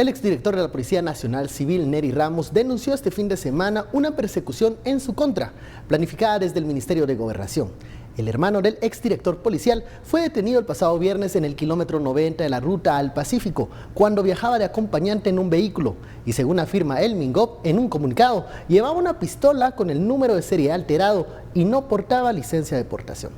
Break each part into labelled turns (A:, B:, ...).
A: El exdirector de la Policía Nacional Civil, Nery Ramos, denunció este fin de semana una persecución en su contra, planificada desde el Ministerio de Gobernación. El hermano del exdirector policial fue detenido el pasado viernes en el kilómetro 90 de la ruta al Pacífico, cuando viajaba de acompañante en un vehículo y, según afirma el MINGOP en un comunicado, llevaba una pistola con el número de serie alterado y no portaba licencia de portación.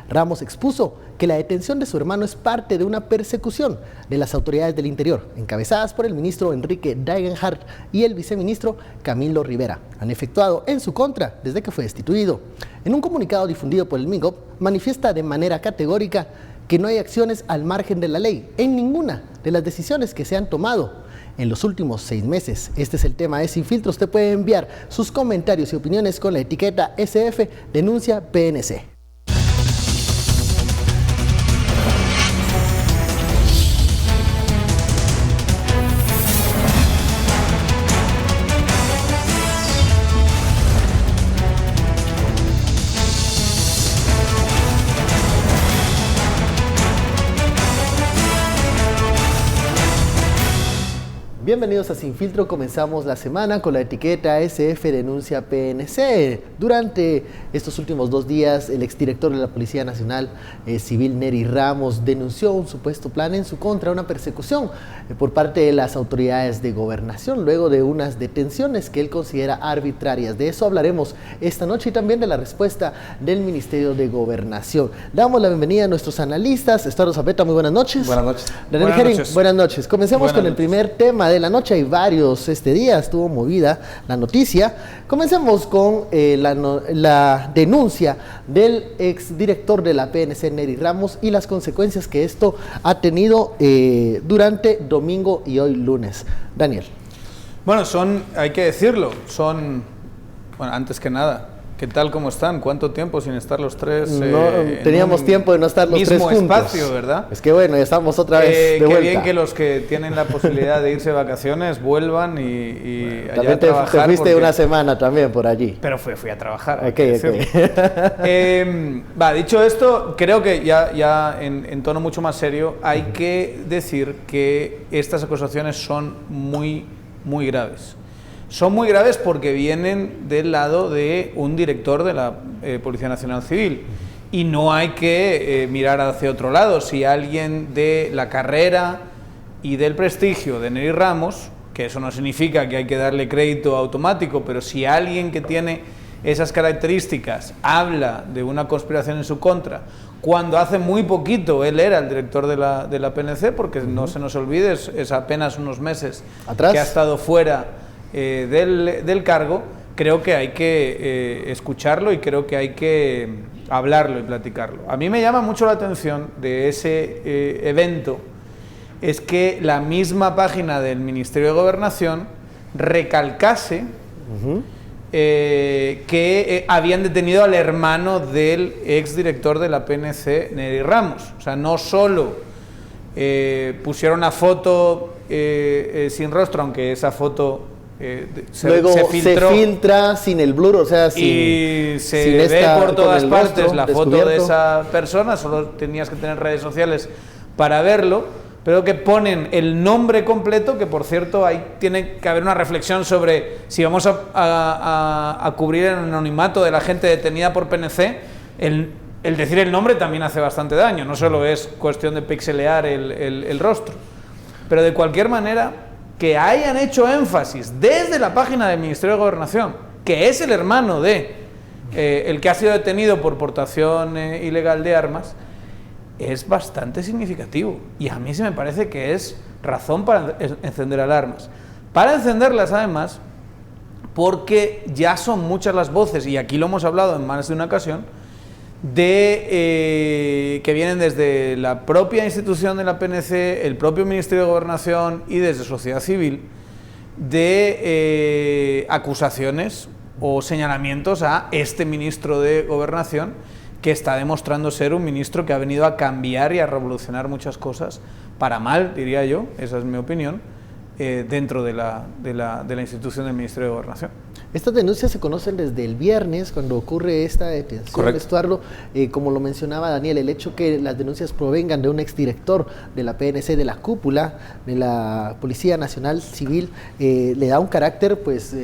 A: Ramos expuso que la detención de su hermano es parte de una persecución de las autoridades del interior, encabezadas por el ministro Enrique Dagenhart y el viceministro Camilo Rivera. Han efectuado en su contra desde que fue destituido. En un comunicado difundido por el MINGOP, manifiesta de manera categórica que no hay acciones al margen de la ley en ninguna de las decisiones que se han tomado en los últimos 6 meses. Este es el tema de Sin Filtro. Usted puede enviar sus comentarios y opiniones con la etiqueta SF Denuncia PNC. Bienvenidos a Sin Filtro. Comenzamos la semana con la etiqueta SF Denuncia PNC. Durante estos últimos 2 días, el exdirector de la Policía Nacional Civil, Nery Ramos, denunció un supuesto plan en su contra, una persecución por parte de las autoridades de gobernación, luego de unas detenciones que él considera arbitrarias. De eso hablaremos esta noche y también de la respuesta del Ministerio de Gobernación. Damos la bienvenida a nuestros analistas. Estuardo Zapeta, muy buenas noches.
B: Buenas noches.
A: Daniel Herring, buenas noches. Comencemos con el primer tema de la noche. Hay varios este día, estuvo movida la noticia. Comencemos con la denuncia del exdirector de la PNC, Nery Ramos, y las consecuencias que esto ha tenido durante domingo y hoy lunes. Daniel.
B: Bueno, hay que decirlo, bueno, antes que nada, ¿qué tal, cómo están? ¿Cuánto tiempo sin estar los tres?
A: Teníamos tiempo de no estar los tres juntos.
B: Mismo espacio, ¿verdad?
A: Es que bueno, ya estamos otra vez de vuelta.
B: Qué bien que los que tienen la posibilidad de irse de vacaciones vuelvan y
A: bueno, allá a trabajar. Te fuiste una semana también por allí.
B: Pero fui a trabajar.
A: Okay.
B: Dicho esto, creo que ya en tono mucho más serio, hay que decir que estas acusaciones son muy, muy graves. Son muy graves porque vienen del lado de un director de la Policía Nacional Civil y no hay que mirar hacia otro lado. Si alguien de la carrera y del prestigio de Nery Ramos, que eso no significa que hay que darle crédito automático, pero si alguien que tiene esas características habla de una conspiración en su contra, cuando hace muy poquito él era el director de la PNC, porque no se nos olvide, es apenas unos meses ¿atrás? Que ha estado fuera del cargo, creo que hay que escucharlo y creo que hay que hablarlo y platicarlo. A mí me llama mucho la atención de ese evento, es que la misma página del Ministerio de Gobernación recalcase que habían detenido al hermano del exdirector de la PNC, Nery Ramos. O sea, no solo pusieron una foto sin rostro, aunque esa foto
A: luego se filtra sin el blur, o sea,
B: y se ve por todas partes la foto de esa persona, solo tenías que tener redes sociales para verlo, pero que ponen el nombre completo, que por cierto ahí tiene que haber una reflexión sobre si vamos a cubrir el anonimato de la gente detenida por PNC, el decir el nombre también hace bastante daño, no solo es cuestión de pixelear el rostro, pero de cualquier manera que hayan hecho énfasis desde la página del Ministerio de Gobernación, que es el hermano de el que ha sido detenido por portación ilegal de armas, es bastante significativo. Y a mí se me parece que es razón para encender alarmas. Para encenderlas, además, porque ya son muchas las voces, y aquí lo hemos hablado en más de una ocasión, que vienen desde la propia institución de la PNC, el propio Ministerio de Gobernación y desde sociedad civil, de acusaciones o señalamientos a este ministro de Gobernación, que está demostrando ser un ministro que ha venido a cambiar y a revolucionar muchas cosas, para mal, diría yo, esa es mi opinión, dentro de la institución del Ministerio de Gobernación.
A: Estas denuncias se conocen desde el viernes, cuando ocurre esta detención.
C: Correcto.
A: Estuardo, como lo mencionaba Daniel, el hecho que las denuncias provengan de un exdirector de la PNC, de la cúpula de la Policía Nacional Civil, le da un carácter, pues,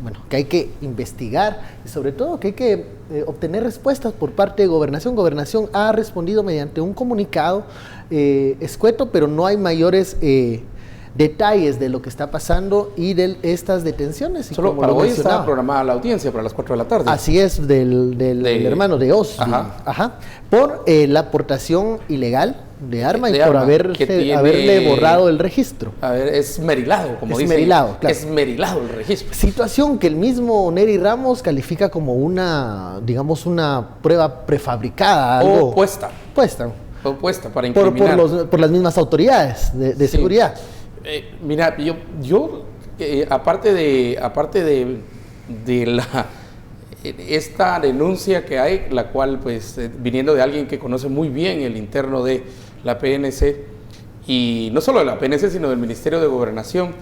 A: bueno, que hay que investigar y sobre todo que hay que obtener respuestas por parte de Gobernación. Gobernación ha respondido mediante un comunicado escueto, pero no hay mayores detalles de lo que está pasando y de estas detenciones.
C: Solo para hoy está programada la audiencia para las 4 de la tarde.
A: Así es, del hermano de Oz, por la aportación ilegal de arma y por haberle borrado el registro.
C: A ver, es merilado, como dicen.
A: Claro.
C: Es merilado el registro.
A: Situación que el mismo Nery Ramos califica como una, digamos, una prueba prefabricada. Algo
C: Puesta para incriminar.
A: Por las mismas autoridades de seguridad.
C: Mira, yo aparte de esta denuncia que hay, la cual pues viniendo de alguien que conoce muy bien el interno de la PNC, y no solo de la PNC sino del Ministerio de Gobernación,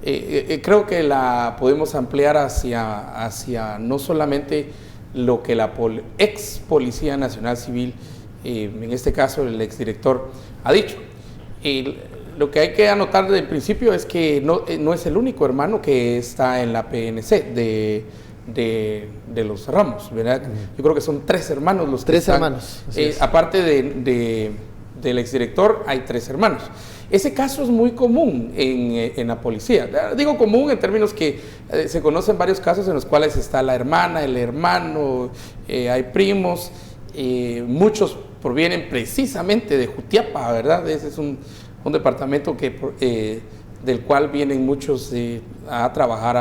C: creo que la podemos ampliar hacia no solamente lo que la ex Policía Nacional Civil, en este caso el exdirector, ha dicho. Lo que hay que anotar desde el principio es que no es el único hermano que está en la PNC de los Ramos, ¿verdad? Yo creo que son 3 hermanos los que están. 3 hermanos. Aparte del exdirector, hay 3 hermanos. Ese caso es muy común en la policía. Digo común en términos que se conocen varios casos en los cuales está la hermana, el hermano, hay primos, muchos provienen precisamente de Jutiapa, ¿verdad? Ese es un departamento del cual vienen muchos a trabajar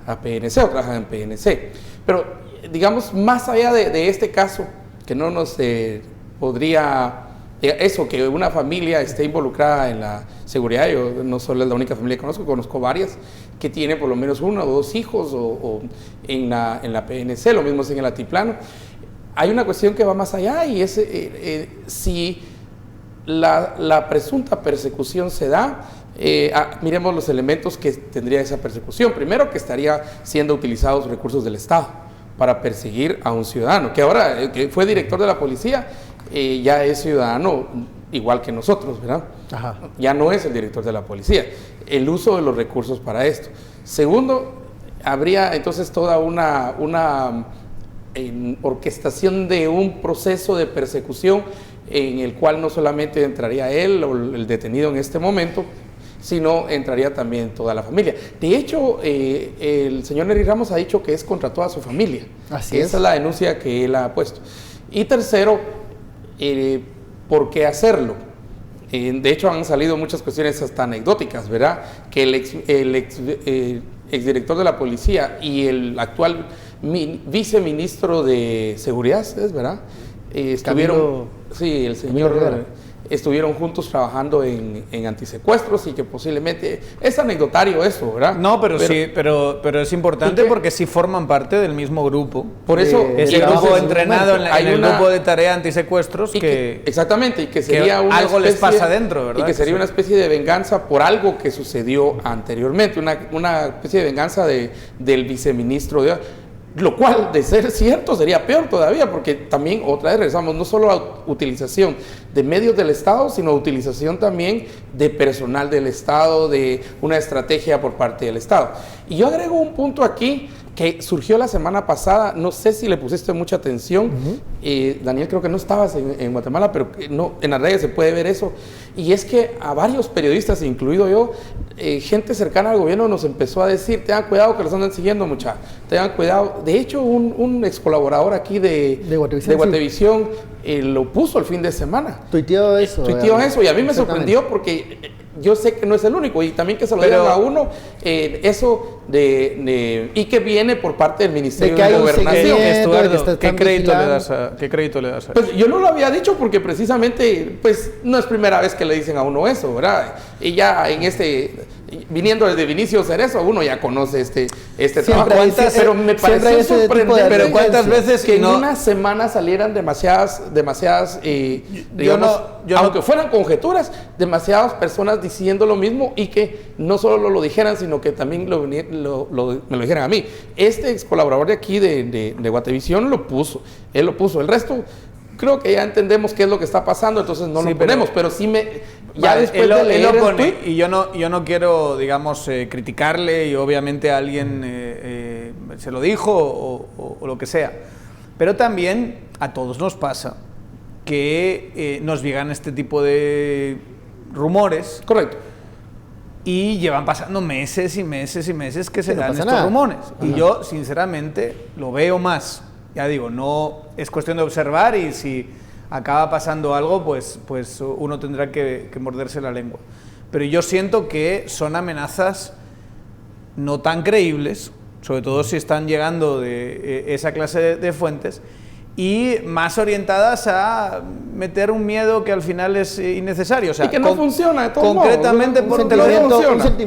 C: a PNC o trabajan en PNC. Pero, digamos, más allá de este caso, que no nos podría... Eso, que una familia esté involucrada en la seguridad, yo no solo es la única familia que conozco varias que tienen por lo menos 1 o 2 hijos o en la PNC, lo mismo es en el Altiplano. Hay una cuestión que va más allá y es si la presunta persecución se da, miremos los elementos que tendría esa persecución. Primero, que estaría siendo utilizados recursos del Estado para perseguir a un ciudadano, que ahora que fue director de la policía, ya es ciudadano igual que nosotros, ¿verdad? Ya no es el director de la policía. El uso de los recursos para esto. Segundo, habría entonces toda una orquestación de un proceso de persecución en el cual no solamente entraría él o el detenido en este momento, sino entraría también toda la familia. De hecho, el señor Nery Ramos ha dicho que es contra toda su familia. Así es. Esa es la denuncia que él ha puesto. Y tercero, ¿por qué hacerlo? De hecho, han salido muchas cuestiones hasta anecdóticas, ¿verdad? Que el exdirector de la policía y el actual viceministro de Seguridad, ¿es verdad? Estuvieron, sí, el señor, estuvieron juntos trabajando en antisecuestros y que posiblemente es anecdotario eso, ¿verdad?
B: No, pero sí, pero es importante porque sí forman parte del mismo grupo.
C: Por eso
B: ese grupo entrenado en el grupo de tarea antisecuestros
C: exactamente, y que sería
B: que algo les pasa dentro, ¿verdad?
C: Y que sería una especie de venganza por algo que sucedió anteriormente, una especie de venganza del viceministro de... Lo cual, de ser cierto, sería peor todavía, porque también, otra vez regresamos, no solo a utilización de medios del Estado, sino utilización también de personal del Estado, de una estrategia por parte del Estado. Y yo agrego un punto aquí que surgió la semana pasada, no sé si le pusiste mucha atención, Daniel, creo que no estabas en Guatemala, pero no, en las redes se puede ver eso, y es que a varios periodistas, incluido yo, gente cercana al gobierno nos empezó a decir, tengan cuidado que los andan siguiendo, mucha, tengan cuidado. De hecho, un ex colaborador aquí de Guatevisión lo puso el fin de semana.
A: Tuiteó eso.
C: Y a mí me sorprendió porque yo sé que no es el único, y también que se lo digan a uno, eso y que viene por parte del Ministerio de Gobernación.
B: Estuardo, ¿qué crédito le das a
C: pues yo no lo había dicho porque precisamente, pues no es primera vez que le dicen a uno eso, ¿verdad? Y ya en viniendo desde Vinicio Cerezo, uno ya conoce este
A: Siempre
C: trabajo. Pero me pareció sorprendente.
B: Pero ¿cuántas veces
C: que en una semana salieran demasiadas aunque fueran conjeturas, demasiadas personas diciendo lo mismo y que no solo lo dijeran, sino que también me lo dijeran a mí. Este ex colaborador de aquí de Guatevisión lo puso, él lo puso. El resto, creo que ya entendemos qué es lo que está pasando, entonces no lo ponemos, pero sí ya después de leer
B: él lo pone,
C: el tweet,
B: y yo no quiero, digamos, criticarle, y obviamente alguien se lo dijo o lo que sea, pero también a todos nos pasa que nos llegan este tipo de rumores.
C: Correcto.
B: Y llevan pasando meses y meses y meses que se dan estos rumores. Y yo, sinceramente, lo veo más. Ya digo, no es cuestión de observar, y si acaba pasando algo, pues uno tendrá que morderse la lengua. Pero yo siento que son amenazas no tan creíbles, sobre todo si están llegando de esa clase de fuentes, y más orientadas a meter un miedo que al final es innecesario. O sea,
C: y que no funciona de todos
B: concretamente
C: modos,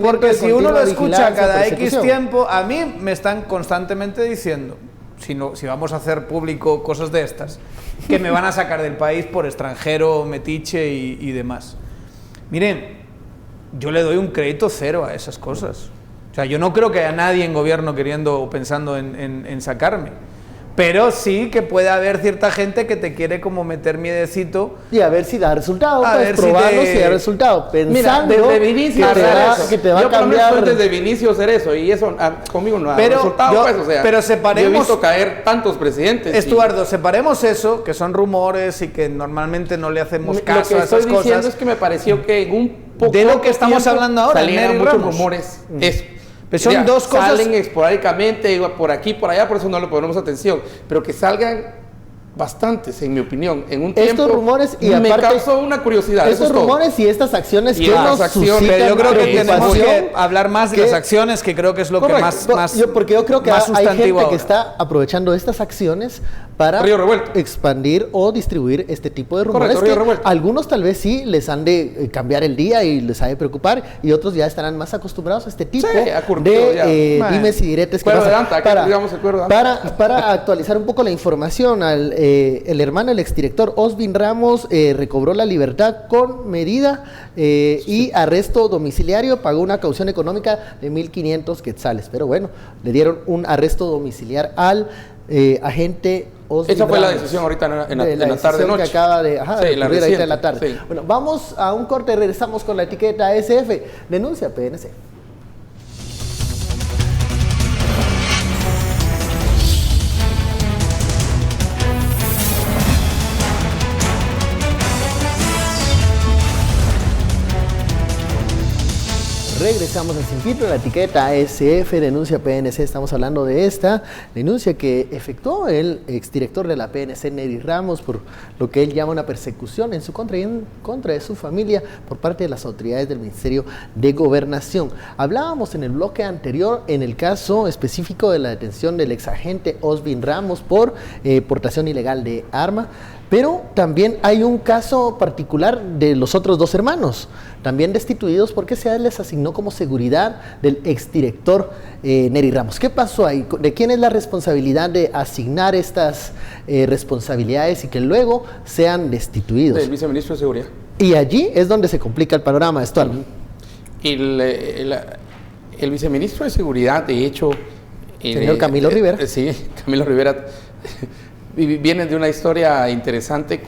B: porque si uno lo escucha cada X
A: persecución.
B: tiempo, a mí me están constantemente diciendo, si vamos a hacer público cosas de estas, que me van a sacar del país por extranjero, metiche y demás. Miren, yo le doy un crédito cero a esas cosas. O sea, yo no creo que haya nadie en gobierno queriendo o pensando en sacarme. Pero sí que puede haber cierta gente que te quiere como meter miedecito.
A: Y a ver si da resultado,
B: A
A: pues
B: ver si
A: probarlo
B: te-
A: si da resultado. Pensando
C: Mira, desde Vinicio
A: que te va a cambiar.
C: desde Vinicio Cerezo, y eso conmigo no ha
B: Pero
C: resultado,
B: yo-
C: pues, o sea,
B: pero separemos-
C: yo he visto caer tantos presidentes.
B: Estuardo, separemos eso, que son rumores y que normalmente no le hacemos
C: Lo
B: caso
C: que
B: a
C: estoy
B: esas
C: diciendo
B: cosas.
C: es que me pareció que en un poco
B: De lo que estamos
C: tiempo
B: hablando ahora,
C: salieron
B: Nery
C: muchos
B: Ramos.
C: rumores. Eso.
B: Pero son dos cosas-
C: Salen esporádicamente, por aquí, por allá, por eso no le ponemos atención. Pero que salgan bastantes, en mi opinión, en un tiempo.
A: Estos rumores y
C: me
A: aparte,
C: causó una curiosidad.
A: Estos
C: eso es todo.
A: rumores y estas acciones
C: Y
A: que
C: las
A: nos
C: acciones,
A: suscitan
B: Pero yo creo que tenemos que
A: preocupación,
B: hablar más de
A: que-
B: las acciones, que creo que es lo que
C: Correcto.
B: más
A: porque yo creo que
B: más
A: hay
B: sustantivo
A: gente
B: ahora.
A: que está aprovechando estas acciones para
C: Río Revuelto.
A: expandir o distribuir este tipo de rumores.
C: Correcto, Río
A: que
C: Revuelto.
A: algunos tal vez sí les han de cambiar el día y les ha de preocupar, y otros ya estarán más acostumbrados a este tipo
C: Sí, ha curtido ya.
A: de
B: Bueno.
A: dimes y diretes que
C: Cuerdo de
A: pasan.
C: anta, que digamos el cuerdo de anta.
A: Para actualizar un poco la información, el hermano del exdirector Osvin Ramos recobró la libertad con medida y arresto domiciliario, pagó una caución económica de 1.500 quetzales, pero bueno, le dieron un arresto domiciliar al agente Osvin
C: Esa fue la
A: Ramos.
C: decisión ahorita en la
A: De
C: tarde
A: decisión
C: noche.
A: que acaba de
C: Sí, la
A: ocurrir ahorita
C: reciente,
A: en la tarde.
C: sí.
A: Bueno, vamos a un corte, regresamos con la etiqueta SF, denuncia PNC. Regresamos al Sin Filtro, la etiqueta SF, denuncia PNC. Estamos hablando de esta denuncia que efectuó el exdirector de la PNC, Nery Ramos, por lo que él llama una persecución en su contra y en contra de su familia por parte de las autoridades del Ministerio de Gobernación. Hablábamos en el bloque anterior en el caso específico de la detención del exagente Osvin Ramos por portación ilegal de arma, pero también hay un caso particular de los otros dos hermanos, también destituidos porque se les asignó como seguridad del exdirector Nery Ramos. ¿Qué pasó ahí? ¿De quién es la responsabilidad de asignar estas responsabilidades y que luego sean destituidos?
C: Del viceministro de Seguridad.
A: Y allí es donde se complica el panorama, Estuardo.
C: Y el viceministro de Seguridad, de hecho...
A: Señor Camilo Rivera.
C: Sí, Camilo Rivera viene de una historia interesante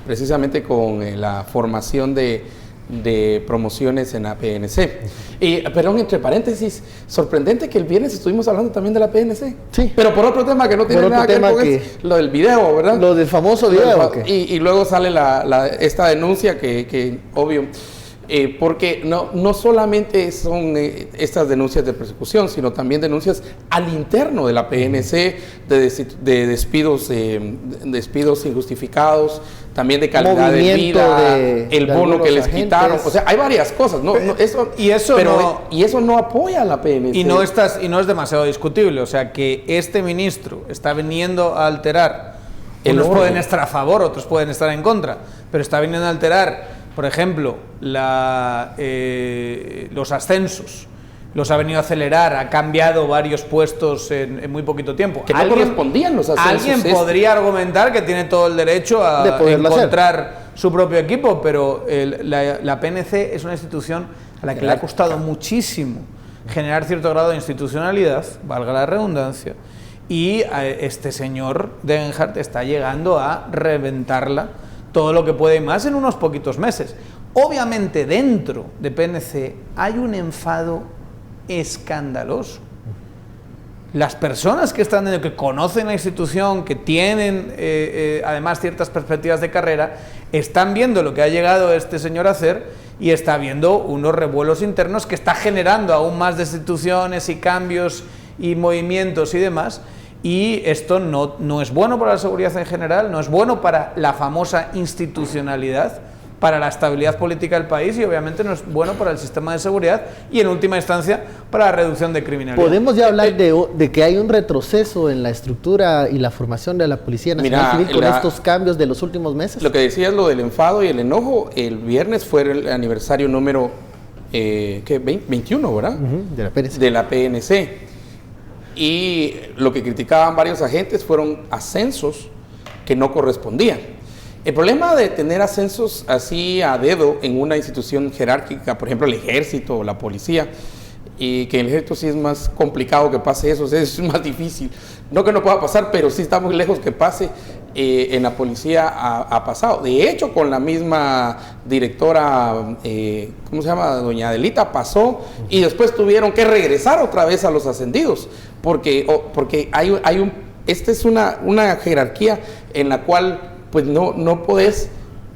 C: precisamente con la formación de promociones en la PNC. Y, perdón, entre paréntesis, sorprendente que el viernes estuvimos hablando también de la PNC.
A: Sí.
C: Pero por otro tema que no tiene
A: Por otro
C: nada que ver
A: tema
C: con
A: que-
C: lo del video, ¿verdad?
A: Lo del famoso video. ¿o qué?
C: Y luego sale esta denuncia que obvio, porque no solamente son estas denuncias de persecución, sino también denuncias al interno de la PNC, de despidos injustificados, también de calidad de
A: Movimiento
C: vida,
A: de
C: el bono
A: algunos
C: que les
A: agentes.
C: quitaron. O sea, hay varias cosas, ¿no?
B: Y eso no
C: apoya a la PNC.
B: Y no es demasiado discutible, o sea que este ministro está viniendo a alterar,
C: El
B: unos
C: orden.
B: pueden estar a favor, otros pueden estar en contra, pero está viniendo a alterar Por ejemplo, los ascensos los ha venido a acelerar, ha cambiado varios puestos en muy poquito tiempo.
C: Que no correspondían los ascensos.
B: Alguien podría argumentar que tiene todo el derecho a encontrar su propio equipo, pero la PNC es una institución a la que le ha costado muchísimo generar cierto grado de institucionalidad, valga la redundancia, y este señor Degenhardt está llegando a reventarla todo lo que puede y más en unos poquitos meses. Obviamente dentro de PNC hay un enfado escandaloso. Las personas que están dentro, que conocen la institución, que tienen además ciertas perspectivas de carrera, están viendo lo que ha llegado este señor a hacer y está viendo unos revuelos internos que está generando aún más destituciones y cambios y movimientos y demás. Y esto no es bueno para la seguridad en general, no es bueno para la famosa institucionalidad, para la estabilidad política del país y obviamente no es bueno para el sistema de seguridad y en última instancia para la reducción de criminalidad.
A: ¿Podemos ya hablar de que hay un retroceso en la estructura y la formación de la Policía Nacional Civil con estos cambios de los últimos meses?
C: Lo que decías, lo del enfado y el enojo, el viernes fue el aniversario número 21, ¿verdad?
A: De la PNC.
C: De la PNC. Y lo que criticaban varios agentes fueron ascensos que no correspondían. El problema de tener ascensos así a dedo en una institución jerárquica, por ejemplo el ejército o la policía, y que en el ejército sí es más complicado que pase eso, es más difícil. No que no pueda pasar, pero sí está muy lejos que pase. En la policía ha pasado. De hecho, con la misma directora, ¿cómo se llama? Doña Adelita, pasó y después tuvieron que regresar otra vez a los ascendidos, porque esta es una jerarquía en la cual pues no podés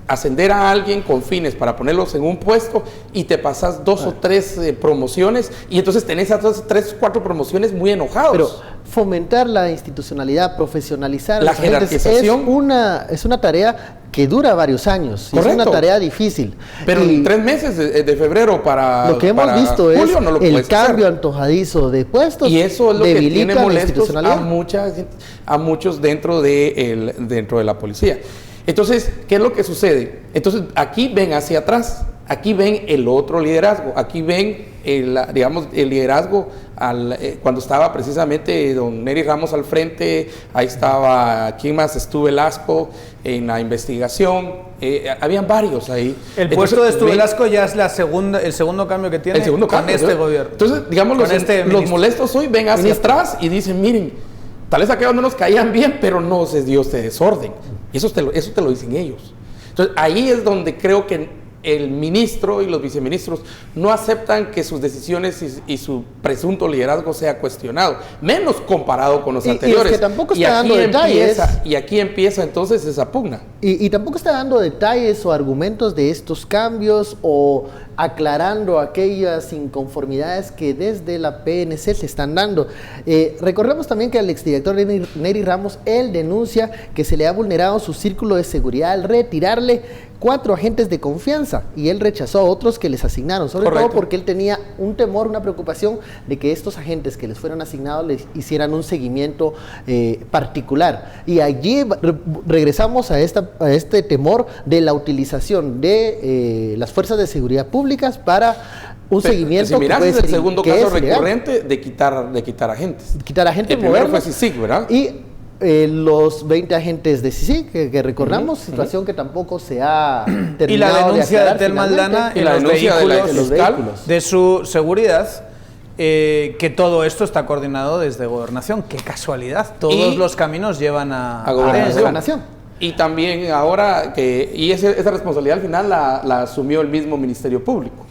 C: ascender a alguien con fines para ponerlos en un puesto y te pasas 2 o 3 promociones y entonces tenés a 3 o 4 promociones muy enojados.
A: Pero fomentar la institucionalidad, profesionalizar
C: la jerarquización
A: es una tarea que dura varios años. Correcto. Es una tarea difícil.
C: Pero en 3 meses de febrero para
A: lo que hemos visto julio, es no el cambio antojadizo de puestos
C: y eso es lo que tiene molestos a muchos dentro de la policía. Entonces, ¿qué es lo que sucede? Entonces, aquí ven hacia atrás, aquí ven el otro liderazgo, aquí ven el liderazgo cuando estaba precisamente don Nery Ramos al frente, ahí estaba, ¿quién más? Estuvo Velasco en la investigación, habían varios ahí.
B: El puesto de Estuvo Velasco ya es el segundo cambio que tiene con este gobierno.
C: Entonces, digamos, los molestos hoy ven hacia atrás y dicen, miren, tal vez aquellos no nos caían bien, pero no se dio este desorden. Y eso te lo dicen ellos. Entonces, ahí es donde creo que el ministro y los viceministros no aceptan que sus decisiones y su presunto liderazgo sea cuestionado, menos comparado con los anteriores.
A: Y es que tampoco está dando detalles.
C: Y aquí empieza entonces esa pugna.
A: Y tampoco está dando detalles o argumentos de estos cambios o aclarando aquellas inconformidades que desde la PNC se están dando. Recordemos también que al exdirector Nery Ramos, él denuncia que se le ha vulnerado su círculo de seguridad al retirarle 4 agentes de confianza y él rechazó a otros que les asignaron, sobre todo porque él tenía un temor, una preocupación de que estos agentes que les fueron asignados les hicieran un seguimiento particular. Y allí regresamos a este temor de la utilización de las fuerzas de seguridad públicas para un seguimiento.
C: Si miras, es el segundo caso recurrente de quitar agentes.
A: Quitar agentes.
C: El primero fue CICIG, ¿verdad?
A: Y los 20 agentes de CICIG que recordamos, situación que tampoco se ha terminado.
B: Y la denuncia de Telma Aldana
C: y la denuncia de los vehículos
B: de su seguridad, que todo esto está coordinado desde Gobernación. Qué casualidad, todos los caminos llevan a
A: Gobernación.
C: Y también ahora esa responsabilidad al final la asumió el mismo Ministerio Público,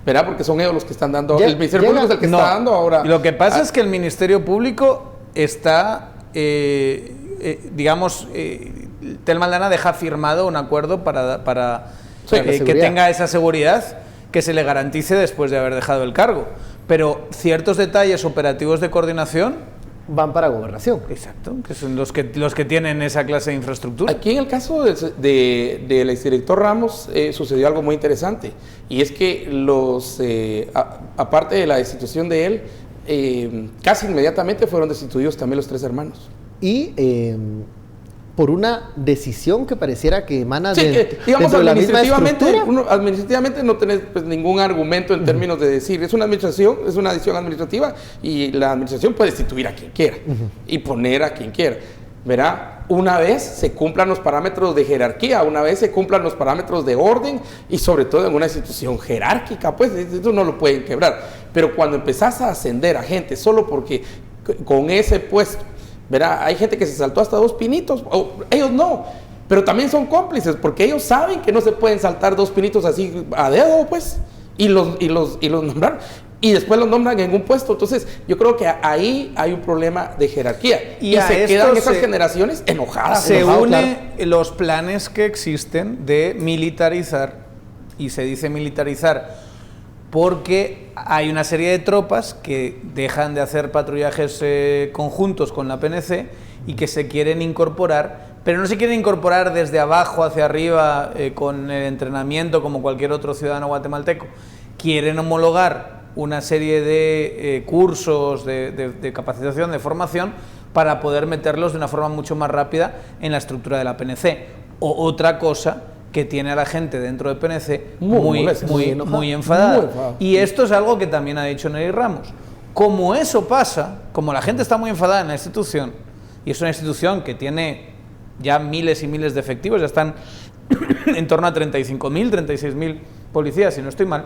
C: ¿verdad? Porque son ellos los que están dando, el Ministerio Público es el que está dando ahora.
B: Lo que pasa es que el Ministerio Público está, Telma Aldana deja firmado un acuerdo para que tenga esa seguridad que se le garantice después de haber dejado el cargo. Pero ciertos detalles operativos de coordinación
A: van para Gobernación.
B: Exacto, que son los que tienen esa clase de infraestructura.
C: Aquí en el caso del exdirector Ramos sucedió algo muy interesante, y es que aparte de la destitución de él, casi inmediatamente fueron destituidos también los 3 hermanos.
A: Y por una decisión que pareciera que emana
C: sí, digamos,
A: dentro de la misma estructura.
C: Administrativamente no tenés pues, ningún argumento en términos de decir, es una decisión administrativa y la administración puede destituir a quien quiera y poner a quien quiera. Verá, una vez se cumplan los parámetros de jerarquía, una vez se cumplan los parámetros de orden y sobre todo en una institución jerárquica, pues eso no lo pueden quebrar. Pero cuando empezás a ascender a gente solo porque con ese puesto, verá, hay gente que se saltó hasta 2 pinitos, o ellos no, pero también son cómplices porque ellos saben que no se pueden saltar 2 pinitos así a dedo, pues, y los nombraron. Y después los nombran en un puesto. Entonces, yo creo que ahí hay un problema de jerarquía. Y se quedan esas generaciones enojadas.
B: Se une los planes que existen de militarizar, y se dice militarizar porque hay una serie de tropas que dejan de hacer patrullajes conjuntos con la PNC y que se quieren incorporar, pero no se quieren incorporar desde abajo hacia arriba con el entrenamiento como cualquier otro ciudadano guatemalteco. Quieren homologar una serie de cursos de capacitación, de formación, para poder meterlos de una forma mucho más rápida en la estructura de la PNC. O otra cosa que tiene a la gente dentro de PNC muy enfadada. Y esto es algo que también ha dicho Neri Ramos. Como eso pasa, como la gente está muy enfadada en la institución, y es una institución que tiene ya miles y miles de efectivos, ya están en torno a 35.000, 36.000 policías, si no estoy mal,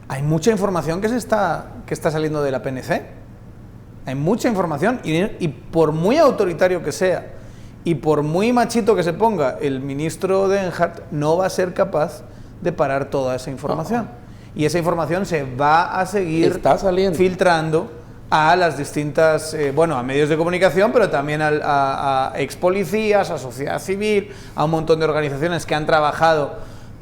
B: hay mucha información que está saliendo de la PNC. Hay mucha información y por muy autoritario que sea y por muy machito que se ponga el ministro Degenhardt, no va a ser capaz de parar toda esa información. Y esa información se va a seguir filtrando a las distintas, a medios de comunicación, pero también a ex policías, a sociedad civil, a un montón de organizaciones que han trabajado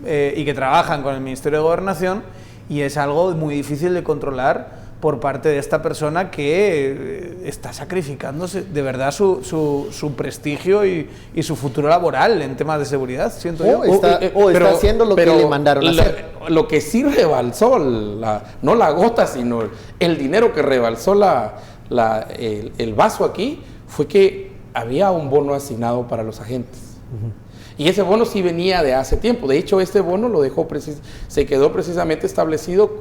B: y que trabajan con el Ministerio de Gobernación, y es algo muy difícil de controlar por parte de esta persona que está sacrificándose de verdad su prestigio y su futuro laboral en temas de seguridad, siento yo.
A: Está haciendo lo que le mandaron a hacer.
C: Lo que sí rebalsó, no la gota, sino el dinero que rebalsó el vaso aquí, fue que había un bono asignado para los agentes. Y ese bono sí venía de hace tiempo. De hecho, este bono se quedó precisamente establecido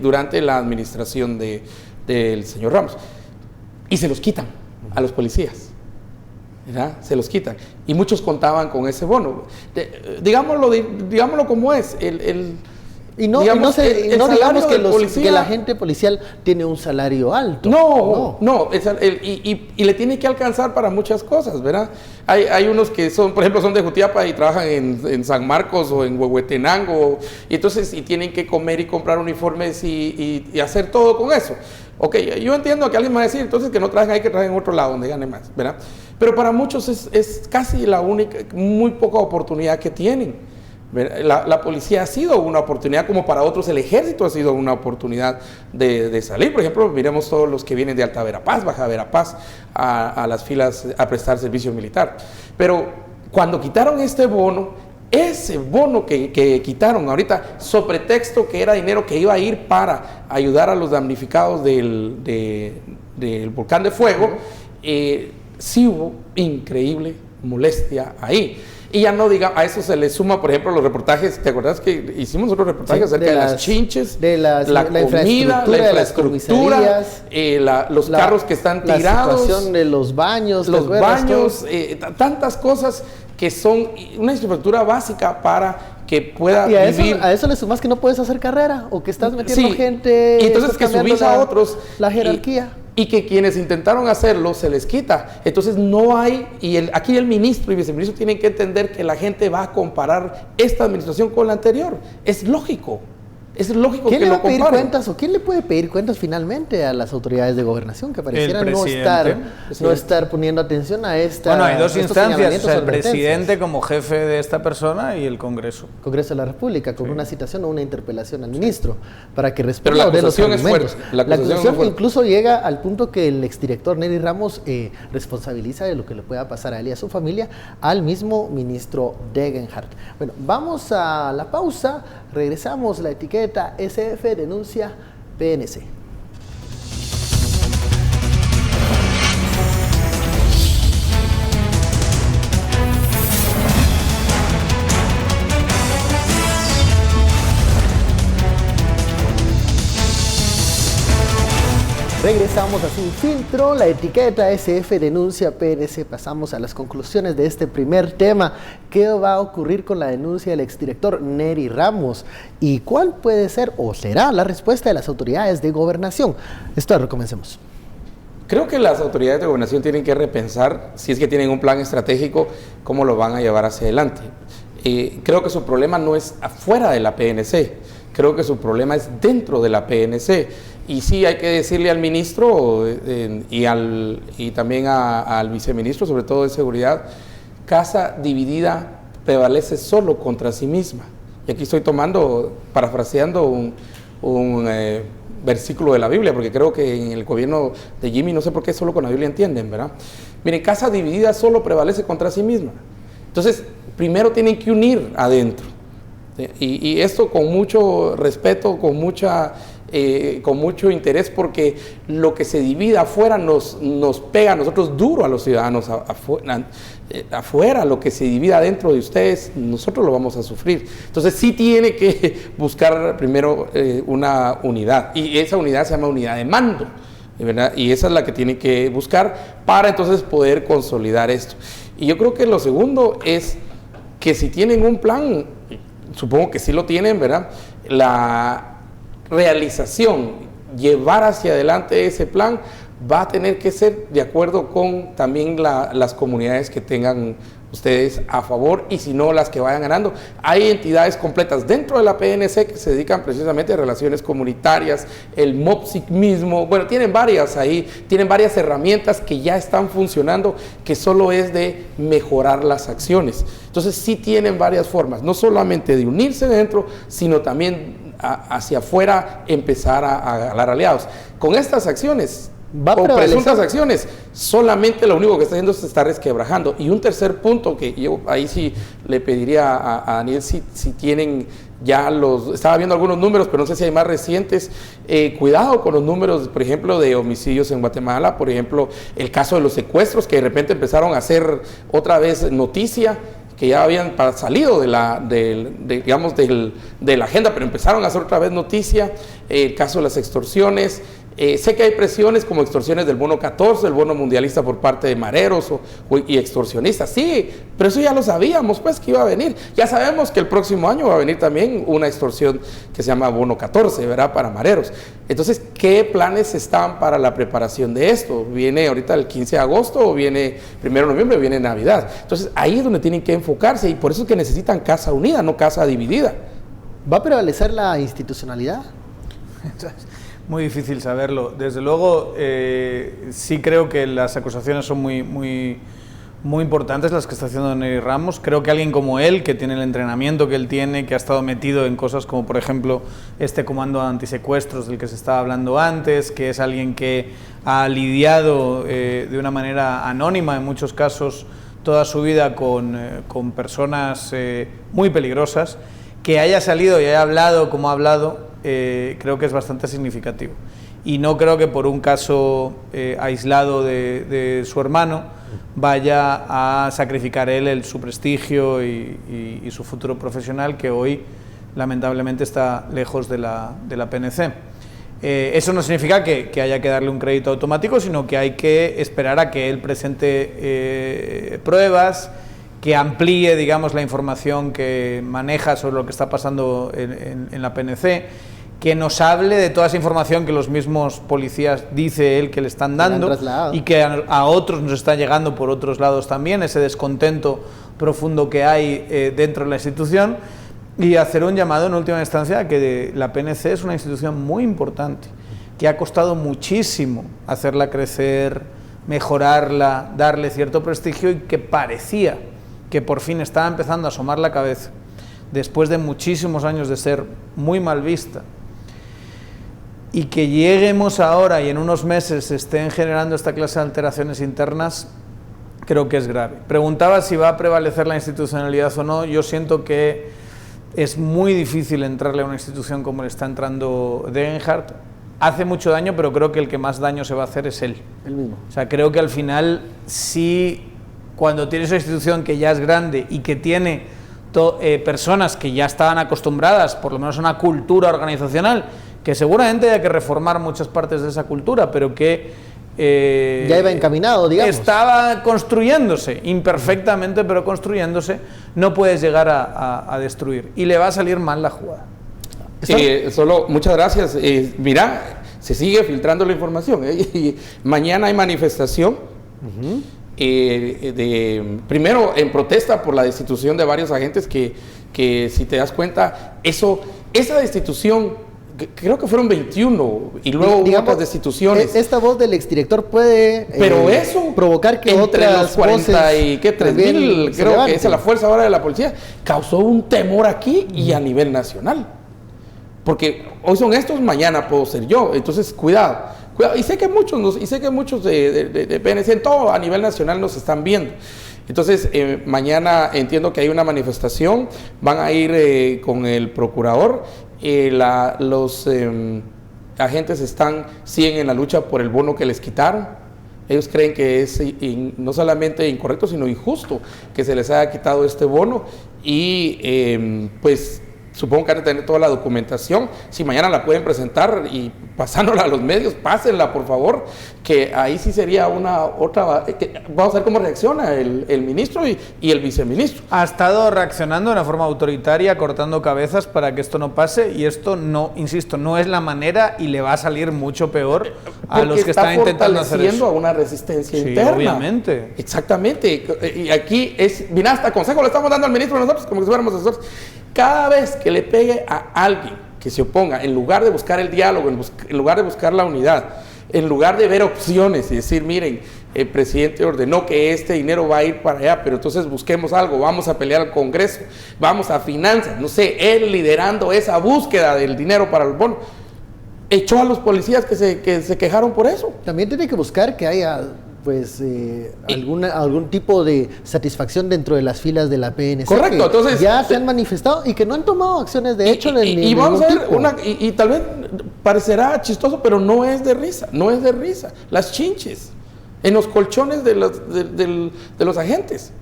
C: durante la administración del señor Ramos. Y se los quitan a los policías. ¿Verdad? Se los quitan. Y muchos contaban con ese bono. Digámoslo como es.
A: Y no digamos que la gente policial tiene un salario alto.
C: No. Y le tiene que alcanzar para muchas cosas, ¿verdad? Hay unos que por ejemplo, son de Jutiapa y trabajan en San Marcos o en Huehuetenango, y entonces tienen que comer y comprar uniformes y hacer todo con eso. Ok, yo entiendo que alguien me va a decir entonces que no trabajen ahí, que trabajen en otro lado donde gane más, ¿verdad? Pero para muchos es casi la única, muy poca oportunidad que tienen. La policía ha sido una oportunidad, como para otros el ejército ha sido una oportunidad de salir. Por ejemplo, miremos todos los que vienen de Alta Verapaz, Baja Verapaz, a las filas a prestar servicio militar. Pero cuando quitaron ese bono que quitaron ahorita, sobre pretexto que era dinero que iba a ir para ayudar a los damnificados del volcán de fuego, sí hubo increíble molestia ahí. Y ya no diga, a eso se le suma, por ejemplo, los reportajes. ¿Te acuerdas que hicimos otros reportajes acerca de las chinches, la comida, la infraestructura, los carros que están tirados,
A: la situación de los baños,
C: tantas cosas que son una infraestructura básica para que pueda vivir.
A: A eso le sumas que no puedes hacer carrera o que estás metiendo gente.
C: Y entonces que subís a otros.
A: La jerarquía.
C: Y que quienes intentaron hacerlo se les quita. Entonces no hay, aquí el ministro y viceministro tienen que entender que la gente va a comparar esta administración con la anterior. Es lógico. Es lógico que lo comparen.
A: ¿Quién le va a pedir cuentas o quién le puede pedir cuentas finalmente a las autoridades de gobernación que parecieran no estar poniendo atención a esta?
B: Bueno, hay dos instancias, el presidente como jefe de esta persona y el Congreso.
A: Congreso de la República, con una citación o una interpelación al ministro para que responda.
C: Pero la acusación es fuerte.
A: La acusación incluso llega al punto que el exdirector Neri Ramos responsabiliza de lo que le pueda pasar a él y a su familia al mismo ministro Degenhardt. Bueno, vamos a la pausa, regresamos, la etiqueta SF denuncia PNC. Regresamos a Sin Filtro, la etiqueta SF denuncia PNC. Pasamos a las conclusiones de este primer tema. ¿Qué va a ocurrir con la denuncia del exdirector Nery Ramos? ¿Y cuál puede ser o será la respuesta de las autoridades de gobernación? Esto, comencemos.
C: Creo que las autoridades de gobernación tienen que repensar, si es que tienen un plan estratégico, cómo lo van a llevar hacia adelante. Creo que su problema no es afuera de la PNC, creo que su problema es dentro de la PNC. Y sí hay que decirle al ministro y también al viceministro, sobre todo de seguridad, casa dividida prevalece solo contra sí misma. Y aquí estoy parafraseando un versículo de la Biblia, porque creo que en el gobierno de Jimmy, no sé por qué solo con la Biblia entienden, ¿verdad? Miren, casa dividida solo prevalece contra sí misma. Entonces, primero tienen que unir adentro. Y esto con mucho respeto, con mucho interés, porque lo que se divide afuera nos pega a nosotros duro, a los ciudadanos afuera. Lo que se divide adentro de ustedes, nosotros lo vamos a sufrir. Entonces sí tiene que buscar primero una unidad, y esa unidad se llama unidad de mando, ¿verdad? Y esa es la que tiene que buscar para entonces poder consolidar esto. Y yo creo que lo segundo es que si tienen un plan, supongo que sí lo tienen, ¿verdad? La realización, llevar hacia adelante ese plan, va a tener que ser de acuerdo con también las comunidades que tengan ustedes a favor, y si no, las que vayan ganando. Hay entidades completas dentro de la PNC que se dedican precisamente a relaciones comunitarias, el MOPSIC mismo, bueno, tienen varias ahí, tienen varias herramientas que ya están funcionando, que solo es de mejorar las acciones. Entonces sí tienen varias formas, no solamente de unirse dentro, sino también hacia afuera empezar a ganar aliados. Con estas acciones, o presuntas acciones, solamente lo único que está haciendo es estar resquebrajando. Y un tercer punto que yo ahí sí le pediría a Daniel, si tienen ya estaba viendo algunos números, pero no sé si hay más recientes, cuidado con los números, por ejemplo, de homicidios en Guatemala, por ejemplo, el caso de los secuestros, que de repente empezaron a hacer otra vez noticia, que ya habían salido de la agenda, pero empezaron a hacer otra vez noticia, el caso de las extorsiones. Sé que hay presiones como extorsiones del bono 14, el bono mundialista por parte de mareros y extorsionistas, sí, pero eso ya lo sabíamos, pues, que iba a venir. Ya sabemos que el próximo año va a venir también una extorsión que se llama bono 14, ¿verdad?, para mareros. Entonces, ¿qué planes están para la preparación de esto? ¿Viene ahorita el 15 de agosto o viene 1 de noviembre o viene Navidad? Entonces, ahí es donde tienen que enfocarse, y por eso es que necesitan casa unida, no casa dividida.
A: ¿Va a prevalecer la institucionalidad?
B: Muy difícil saberlo. Desde luego, sí creo que las acusaciones son muy importantes las que está haciendo Nery Ramos. Creo que alguien como él, que tiene el entrenamiento que él tiene, que ha estado metido en cosas como, por ejemplo, este comando antisecuestros del que se estaba hablando antes, que es alguien que ha lidiado de una manera anónima, en muchos casos, toda su vida con personas muy peligrosas, que haya salido y haya hablado como ha hablado, creo que es bastante significativo, y no creo que por un caso aislado de su hermano vaya a sacrificar él su prestigio y su futuro profesional, que hoy lamentablemente está lejos de la PNC. Eso no significa que haya que darle un crédito automático, sino que hay que esperar a que él presente pruebas, que amplíe, digamos, la información que maneja sobre lo que está pasando en la PNC, que nos hable de toda esa información que los mismos policías, dice él, que le están dando, y que a otros nos está llegando por otros lados también, ese descontento profundo que hay dentro de la institución, y hacer un llamado en última instancia a que la PNC es una institución muy importante, que ha costado muchísimo hacerla crecer, mejorarla, darle cierto prestigio, y que parecía que por fin estaba empezando a asomar la cabeza, después de muchísimos años de ser muy mal vista, y que lleguemos ahora y en unos meses se estén generando esta clase de alteraciones internas, creo que es grave. Preguntaba si va a prevalecer la institucionalidad o no. Yo siento que es muy difícil entrarle a una institución como le está entrando Degenhardt. Hace mucho daño, pero creo que el que más daño se va a hacer es él.
A: El mismo.
B: O sea, creo que al final, sí, cuando tienes una institución que ya es grande y que tiene personas que ya estaban acostumbradas, por lo menos a una cultura organizacional, que seguramente haya que reformar muchas partes de esa cultura, pero que
A: ya iba encaminado, digamos.
B: Estaba construyéndose, imperfectamente, pero construyéndose, no puedes llegar a destruir. Y le va a salir mal la jugada.
C: Solo, muchas gracias. Mira, se sigue filtrando la información. Y mañana hay manifestación. Primero, en protesta por la destitución de varios agentes que si te das cuenta, esa destitución, creo que fueron 21 y luego hubo otras destituciones.
A: Esta voz del exdirector puede
C: eso
A: provocar que
C: entre
A: otras
C: los 40 y 3,000, creo que es la fuerza ahora de la policía, causó un temor aquí y a nivel nacional. Porque hoy son estos, mañana puedo ser yo. Entonces, cuidado. Y sé que muchos de PNC en todo a nivel nacional nos están viendo. Entonces, mañana entiendo que hay una manifestación, van a ir con el procurador. Los agentes siguen en la lucha por el bono que les quitaron. Ellos creen que es no solamente incorrecto, sino injusto que se les haya quitado este bono y pues supongo que van a tener toda la documentación. Si mañana la pueden presentar y pasándola a los medios, pásenla por favor, que ahí sí sería otra. Vamos a ver cómo reacciona el ministro y el viceministro.
B: Ha estado reaccionando de una forma autoritaria, cortando cabezas para que esto no pase, y esto no, insisto, no es la manera y le va a salir mucho peor a los que están intentando hacer eso.
C: A una resistencia interna.
B: Obviamente.
C: Exactamente. Y aquí mira, hasta consejo le estamos dando al ministro nosotros, como si fuéramos asesores. Cada vez que le pegue a alguien que se oponga, en lugar de buscar el diálogo, en lugar de buscar la unidad, en lugar de ver opciones y decir, miren, el presidente ordenó que este dinero va a ir para allá, pero entonces busquemos algo, vamos a pelear al Congreso, vamos a finanzas, no sé, él liderando esa búsqueda del dinero para el bono, echó a los policías que se quejaron por eso.
A: También tiene que buscar que haya pues algún tipo de satisfacción dentro de las filas de la PNC.
C: Correcto, entonces
A: ya se han manifestado y que no han tomado acciones de hecho
C: y vamos a ver y tal vez parecerá chistoso, pero no es de risa, las chinches en los colchones de los agentes,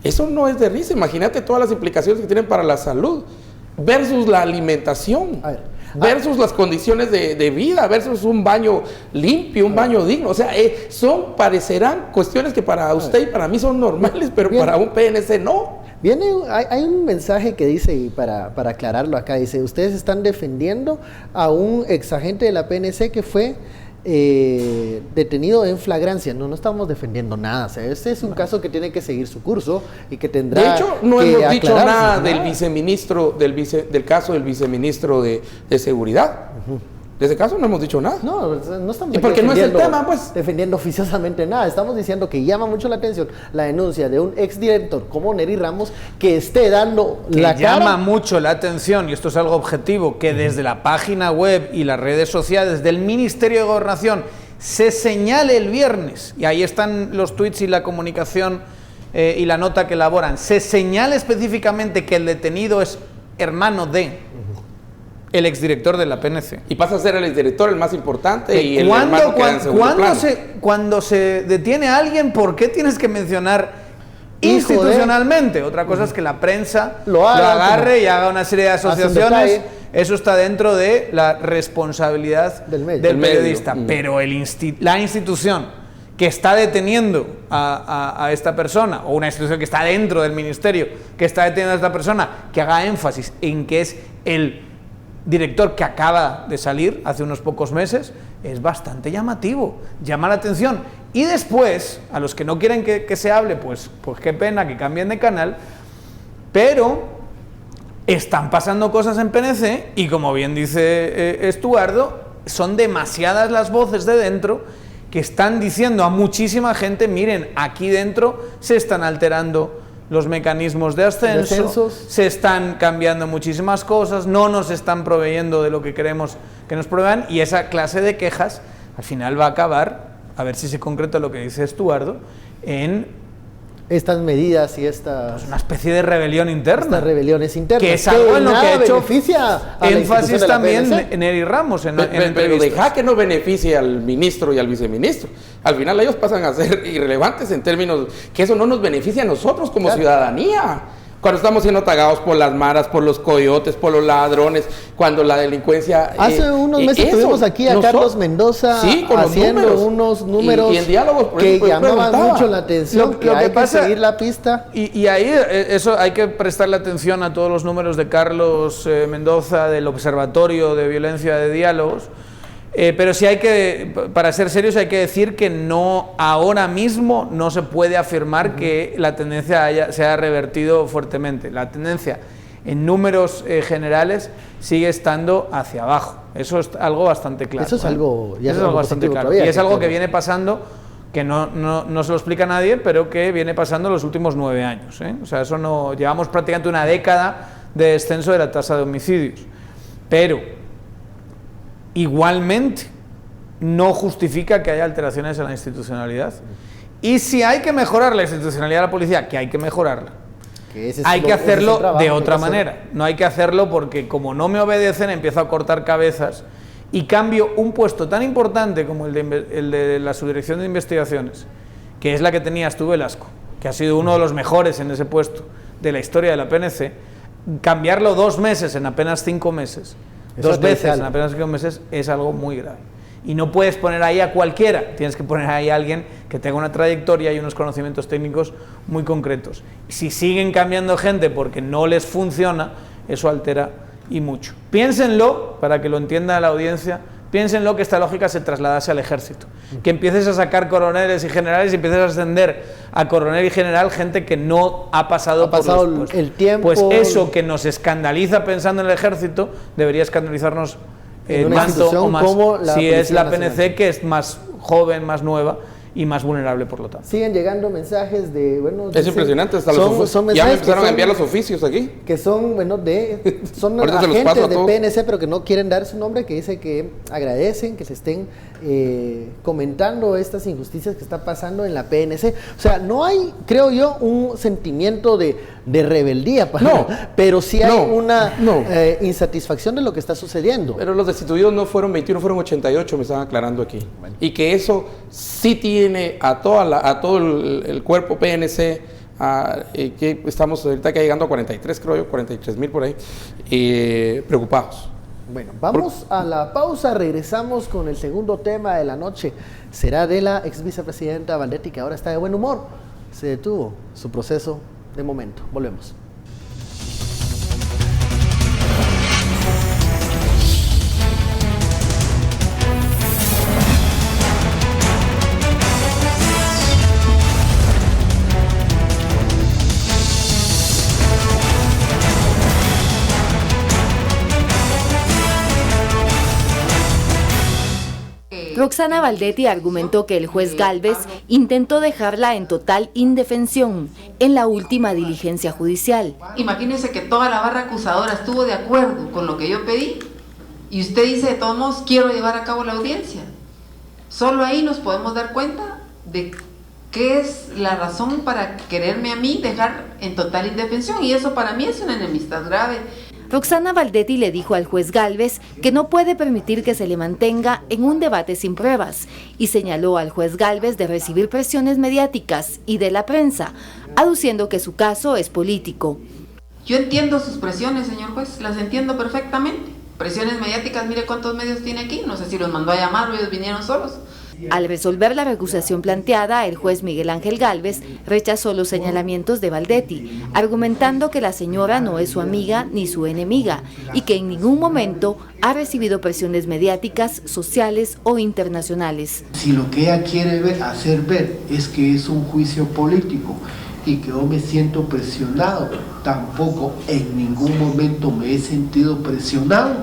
C: eso no es de risa. Imagínate todas las implicaciones que tienen para la salud versus la alimentación. A ver. Versus las condiciones de vida, versus un baño limpio, un baño digno. O sea, parecerán cuestiones que para usted y para mí son normales, pero para un PNC no.
A: Hay un mensaje que dice, y para aclararlo acá, dice, ustedes están defendiendo a un exagente de la PNC que fue detenido en flagrancia. No estamos defendiendo nada. O sea, este es un caso que tiene que seguir su curso y que tendrá.
C: De hecho, no hemos dicho nada del viceministro, del caso del viceministro de Seguridad. De ese caso no hemos dicho nada.
A: No estamos
C: porque no es el tema, pues.
A: Defendiendo oficiosamente nada. Estamos diciendo que llama mucho la atención la denuncia de un exdirector como Nery Ramos que esté dando la cara.
B: Llama mucho la atención, y esto es algo objetivo, que desde la página web y las redes sociales del Ministerio de Gobernación se señale el viernes, y ahí están los tweets y la comunicación y la nota que elaboran, se señale específicamente que el detenido es hermano de el exdirector de la PNC.
C: Y pasa a ser el exdirector el más importante y el hermano queda en segundo plano.
B: Cuando se detiene a alguien, ¿por qué tienes que mencionar institucionalmente? Otra cosa es que la prensa lo agarre y haga una serie de asociaciones. Eso está dentro de la responsabilidad del periodista. Pero la institución que está deteniendo a esta persona, o una institución que está dentro del ministerio que está deteniendo a esta persona, que haga énfasis en que es el director que acaba de salir hace unos pocos meses, es bastante llamativo, llama la atención. Y después, a los que no quieren que se hable, pues qué pena que cambien de canal, pero están pasando cosas en PNC y, como bien dice Estuardo, son demasiadas las voces de dentro que están diciendo a muchísima gente, miren, aquí dentro se están alterando los mecanismos de ascenso, se están cambiando muchísimas cosas, no nos están proveyendo de lo que queremos que nos provean, y esa clase de quejas al final va a acabar, a ver si se concreta lo que dice Estuardo, en
A: estas medidas y estas...
B: Pues una especie de rebelión interna.
A: Estas rebeliones internas.
B: Que es algo en lo que ha hecho
A: énfasis
B: también Nery Ramos en
C: pero deja que no beneficie al ministro y al viceministro. Al final ellos pasan a ser irrelevantes en términos que eso no nos beneficia a nosotros como ciudadanía. Cuando estamos siendo tagados por las maras, por los coyotes, por los ladrones, cuando la delincuencia...
A: Hace unos meses tuvimos aquí a Carlos Mendoza haciendo unos números
C: y en diálogos,
A: que llamaban mucho la atención,
B: lo que pasa,
A: que seguir la pista.
B: Y ahí eso hay que prestarle atención a todos los números de Carlos Mendoza, del Observatorio de Violencia de Diálogos. Pero sí para ser serios, hay que decir que no, ahora mismo no se puede afirmar que la tendencia se haya revertido fuertemente. La tendencia en números generales sigue estando hacia abajo. Eso es algo bastante claro.
A: Eso es algo,
B: ya eso es algo bastante claro. Y es algo que viene pasando, que no se lo explica a nadie, pero que viene pasando los últimos 9 años. O sea, eso no, llevamos prácticamente una década de descenso de la tasa de homicidios. Pero igualmente no justifica que haya alteraciones en la institucionalidad. Y si hay que mejorar la institucionalidad de la policía, que hay que mejorarla, hay que hacerlo de otra manera. No hay que hacerlo porque como no me obedecen empiezo a cortar cabezas y cambio un puesto tan importante como el de la subdirección de investigaciones, que es la que tenías tú, Velasco, que ha sido uno de los mejores en ese puesto de la historia de la PNC, cambiarlo 2 meses en apenas 5 meses, 2 veces en apenas 5 meses, es algo muy grave. Y no puedes poner ahí a cualquiera, tienes que poner ahí a alguien que tenga una trayectoria y unos conocimientos técnicos muy concretos. Si siguen cambiando gente porque no les funciona, eso altera y mucho. Piénsenlo, para que lo entienda la audiencia, piénsenlo que esta lógica se trasladase al ejército. Que empieces a sacar coroneles y generales y empieces a ascender a coronel y general gente que no ha pasado por los puestos.
A: El tiempo.
B: Pues eso que nos escandaliza pensando en el ejército, debería escandalizarnos tanto o más si es la PNC, que es más joven, más nueva y más vulnerable, por lo tanto.
A: Siguen llegando mensajes de, bueno...
C: Es impresionante, hasta son ya me empezaron a enviar los oficios aquí.
A: Que son, bueno, son agentes de PNC, pero que no quieren dar su nombre, que dice que agradecen que se estén comentando estas injusticias que está pasando en la PNC. O sea, no hay, creo yo, un sentimiento de rebeldía, pero sí hay una insatisfacción de lo que está sucediendo.
C: Pero los destituidos no fueron 21, fueron 88, me están aclarando aquí. Bueno. Y que eso sí tiene a todo el cuerpo PNC, que estamos ahorita llegando a 43, creo yo, 43,000 por ahí, preocupados.
A: Bueno, vamos a la pausa, regresamos con el segundo tema de la noche. Será de la ex vicepresidenta Valdetti, que ahora está de buen humor. Se detuvo su proceso de momento. Volvemos.
D: Roxana Valdetti argumentó que el juez Gálvez intentó dejarla en total indefensión en la última diligencia judicial.
E: Imagínense que toda la barra acusadora estuvo de acuerdo con lo que yo pedí y usted dice, de todos modos, quiero llevar a cabo la audiencia. Solo ahí nos podemos dar cuenta de qué es la razón para quererme a mí dejar en total indefensión, y eso para mí es una enemistad grave.
D: Roxana Valdetti le dijo al juez Gálvez que no puede permitir que se le mantenga en un debate sin pruebas y señaló al juez Gálvez de recibir presiones mediáticas y de la prensa, aduciendo que su caso es político.
E: Yo entiendo sus presiones, señor juez, las entiendo perfectamente. Presiones mediáticas, mire cuántos medios tiene aquí, no sé si los mandó a llamar o ellos vinieron solos.
D: Al resolver la recusación planteada, el juez Miguel Ángel Gálvez rechazó los señalamientos de Valdetti, argumentando que la señora no es su amiga ni su enemiga y que en ningún momento ha recibido presiones mediáticas, sociales o internacionales.
F: Si lo que ella quiere hacer ver es que es un juicio político y que yo me siento presionado, tampoco en ningún momento me he sentido presionado,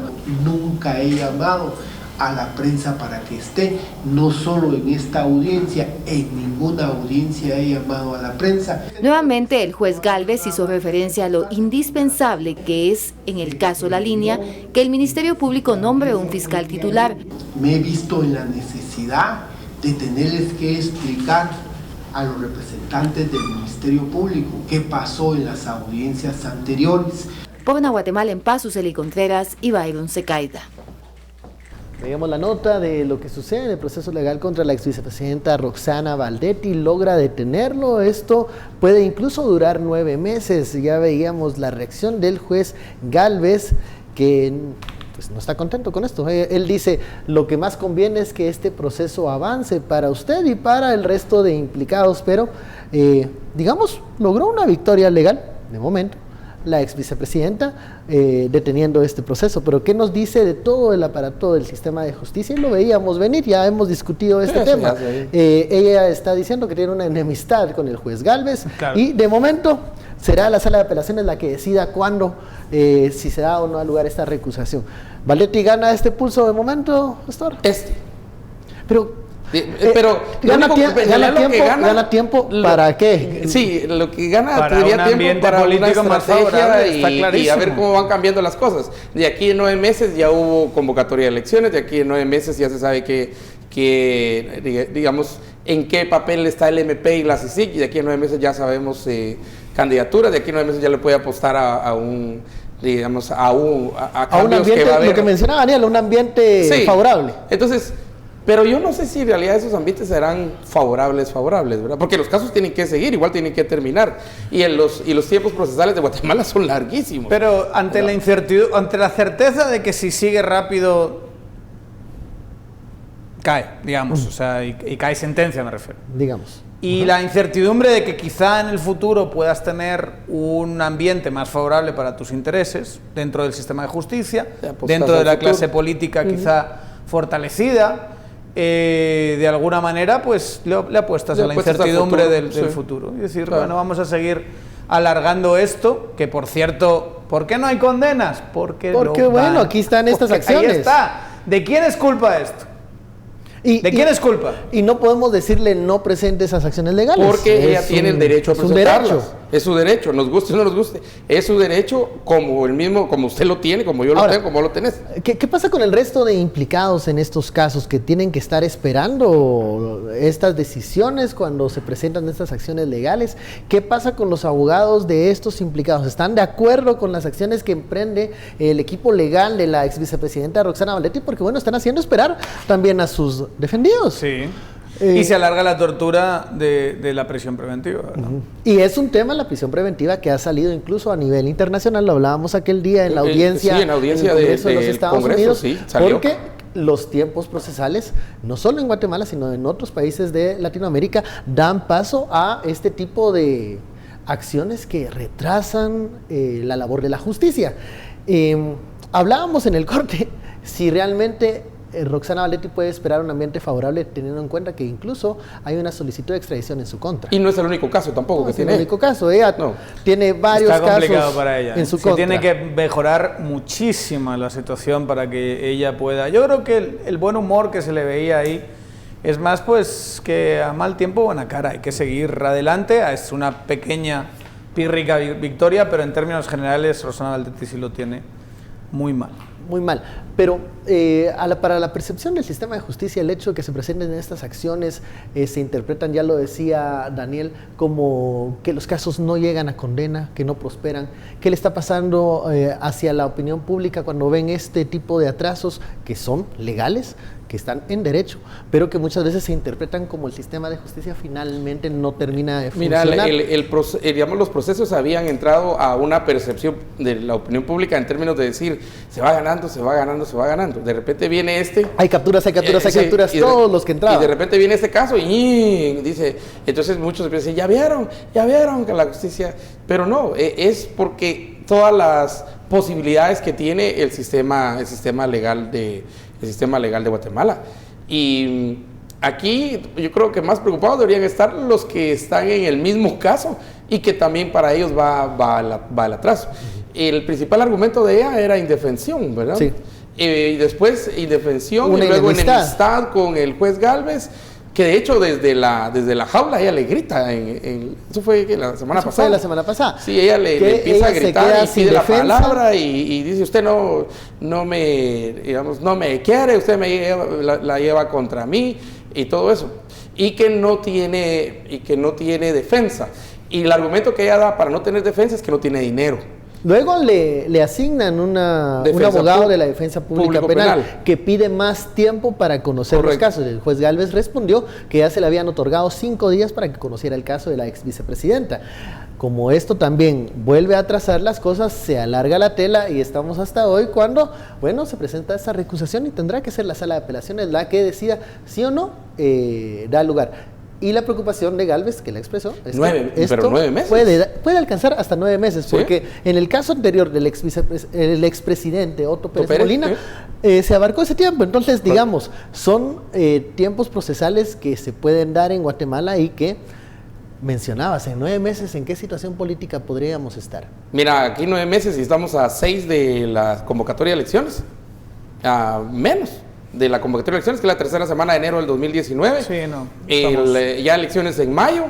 F: nunca he llamado a la prensa para que esté, no solo en esta audiencia, en ninguna audiencia he llamado a la prensa.
D: Nuevamente el juez Gálvez hizo referencia a lo indispensable que es, en el caso La Línea, que el Ministerio Público nombre un fiscal titular.
F: Me he visto en la necesidad de tenerles que explicar a los representantes del Ministerio Público qué pasó en las audiencias anteriores.
D: Por Guatemala en Paz, Suseli Contreras y Byron Secaida.
A: Veamos la nota de lo que sucede en el proceso legal contra la ex vicepresidenta Roxana Baldetti. Logra detenerlo. Esto puede incluso durar 9 meses. Ya veíamos la reacción del juez Gálvez, que pues no está contento con esto. Él dice, lo que más conviene es que este proceso avance para usted y para el resto de implicados, pero digamos, logró una victoria legal, de momento, la ex vicepresidenta, deteniendo este proceso. Pero ¿qué nos dice de todo el aparato del sistema de justicia? Y lo veíamos venir, ya hemos discutido este tema. Ella está diciendo que tiene una enemistad con el juez Gálvez, claro. Y de momento será la sala de apelaciones la que decida cuándo, si se da o no lugar a esta recusación. ¿Baldetti gana este pulso de momento, Pastor? Pero gana tiempo ¿para qué?
C: Sí, lo que gana
B: para
C: tendría
B: un
C: tiempo para una estrategia y a ver cómo van cambiando las cosas. De aquí en 9 meses ya hubo convocatoria de elecciones, de aquí en 9 meses ya se sabe que digamos, en qué papel está el MP y la CICIC, y de aquí en 9 meses ya sabemos candidaturas, de aquí en 9 meses ya le puede apostar a un cambios
A: ambiente,
C: que va a haber.
A: Lo que mencionaba Daniel, un ambiente favorable.
C: Entonces, pero yo no sé si en realidad esos ambientes serán favorables, ¿verdad? Porque los casos tienen que seguir, igual tienen que terminar. Y los tiempos procesales de Guatemala son larguísimos.
B: Pero ante la incertidumbre, ante la certeza de que si sigue rápido, cae, digamos, o sea, y cae sentencia, me refiero.
A: Digamos.
B: Y la incertidumbre de que quizá en el futuro puedas tener un ambiente más favorable para tus intereses dentro del sistema de justicia, dentro de la clase política quizá fortalecida, de alguna manera pues le apuestas a la incertidumbre del futuro. Es decir, claro, bueno, vamos a seguir alargando esto, que por cierto, ¿por qué no hay condenas? Porque
A: bueno, aquí están estas acciones.
B: Ahí está. ¿De quién es culpa esto? ¿De quién es culpa?
A: Y no podemos decirle no presente esas acciones legales.
C: Porque ella tiene el derecho a presentarlas. Es su derecho, nos guste o no nos guste. Es su derecho como usted lo tiene, como yo lo tengo, como lo tenés.
A: ¿Qué pasa con el resto de implicados en estos casos que tienen que estar esperando estas decisiones cuando se presentan estas acciones legales? ¿Qué pasa con los abogados de estos implicados? ¿Están de acuerdo con las acciones que emprende el equipo legal de la ex vicepresidenta Roxana Baldetti? Porque bueno, están haciendo esperar también a sus defendidos.
B: Sí. Y se alarga la tortura de la prisión preventiva, ¿no?
A: Y es un tema, la prisión preventiva, que ha salido incluso a nivel internacional. Lo hablábamos aquel día en la audiencia,
C: en la audiencia de los
A: Estados
C: Unidos,
A: sí, porque los tiempos procesales, no solo en Guatemala, sino en otros países de Latinoamérica, dan paso a este tipo de acciones que retrasan la labor de la justicia. Hablábamos en el corte si realmente Roxana Baldetti puede esperar un ambiente favorable, teniendo en cuenta que incluso hay una solicitud de extradición en su contra.
C: Y no es el único caso tampoco que tiene.
A: No es el único caso, ella tiene varios casos. Está complicado
B: para ella.
A: En su contra.
B: Tiene que mejorar muchísimo la situación para que ella pueda. Yo creo que el buen humor que se le veía ahí es más pues que a mal tiempo buena cara. Hay que seguir adelante. Es una pequeña pírrica victoria, pero en términos generales Roxana Baldetti sí lo tiene muy mal.
A: Muy mal, pero para la percepción del sistema de justicia, el hecho de que se presenten estas acciones se interpretan, ya lo decía Daniel, como que los casos no llegan a condena, que no prosperan. ¿Qué le está pasando hacia la opinión pública cuando ven este tipo de atrasos que son legales, que están en derecho, pero que muchas veces se interpretan como el sistema de justicia finalmente no termina de funcionar?
C: Mira, digamos, los procesos habían entrado a una percepción de la opinión pública en términos de decir, se va ganando, se va ganando, se va ganando. De repente viene
A: hay capturas, todos los que entraban.
C: Y de repente viene este caso y dice, entonces muchos dicen, ya vieron que la justicia, pero no, es porque todas las posibilidades que tiene el sistema legal de Guatemala. Y aquí yo creo que más preocupados deberían estar los que están en el mismo caso y que también para ellos va el atraso. El principal argumento de ella era indefensión, ¿verdad? Sí. Y después indefensión y luego enemistad con el juez Gálvez, que de hecho desde la jaula ella le grita, eso fue la semana pasada.
A: Fue la semana pasada.
C: Sí, ella le empieza a gritar y pide la palabra y dice, usted no me quiere, usted la lleva contra mí y todo eso. Y que no tiene defensa. Y el argumento que ella da para no tener defensa es que no tiene dinero.
A: Luego le asignan un abogado de la defensa pública penal que pide más tiempo para conocer los casos. El juez Gálvez respondió que ya se le habían otorgado 5 días para que conociera el caso de la ex vicepresidenta. Como esto también vuelve a atrasar las cosas, se alarga la tela y estamos hasta hoy cuando, bueno, se presenta esta recusación y tendrá que ser la sala de apelaciones la que decida si o no da lugar. Y la preocupación de Gálvez, que la expresó, es
C: pero 9 meses.
A: Puede alcanzar hasta 9 meses, ¿sí? Porque en el caso anterior del expresidente Otto Pérez Molina, se abarcó ese tiempo. Entonces, digamos, son tiempos procesales que se pueden dar en Guatemala y que mencionabas, en 9 meses, ¿en qué situación política podríamos estar?
C: Mira, aquí 9 meses y estamos a 6 de la convocatoria de elecciones, a menos de la convocatoria de elecciones, que es la tercera semana de enero del 2019.
B: Sí, no.
C: Ya elecciones en mayo.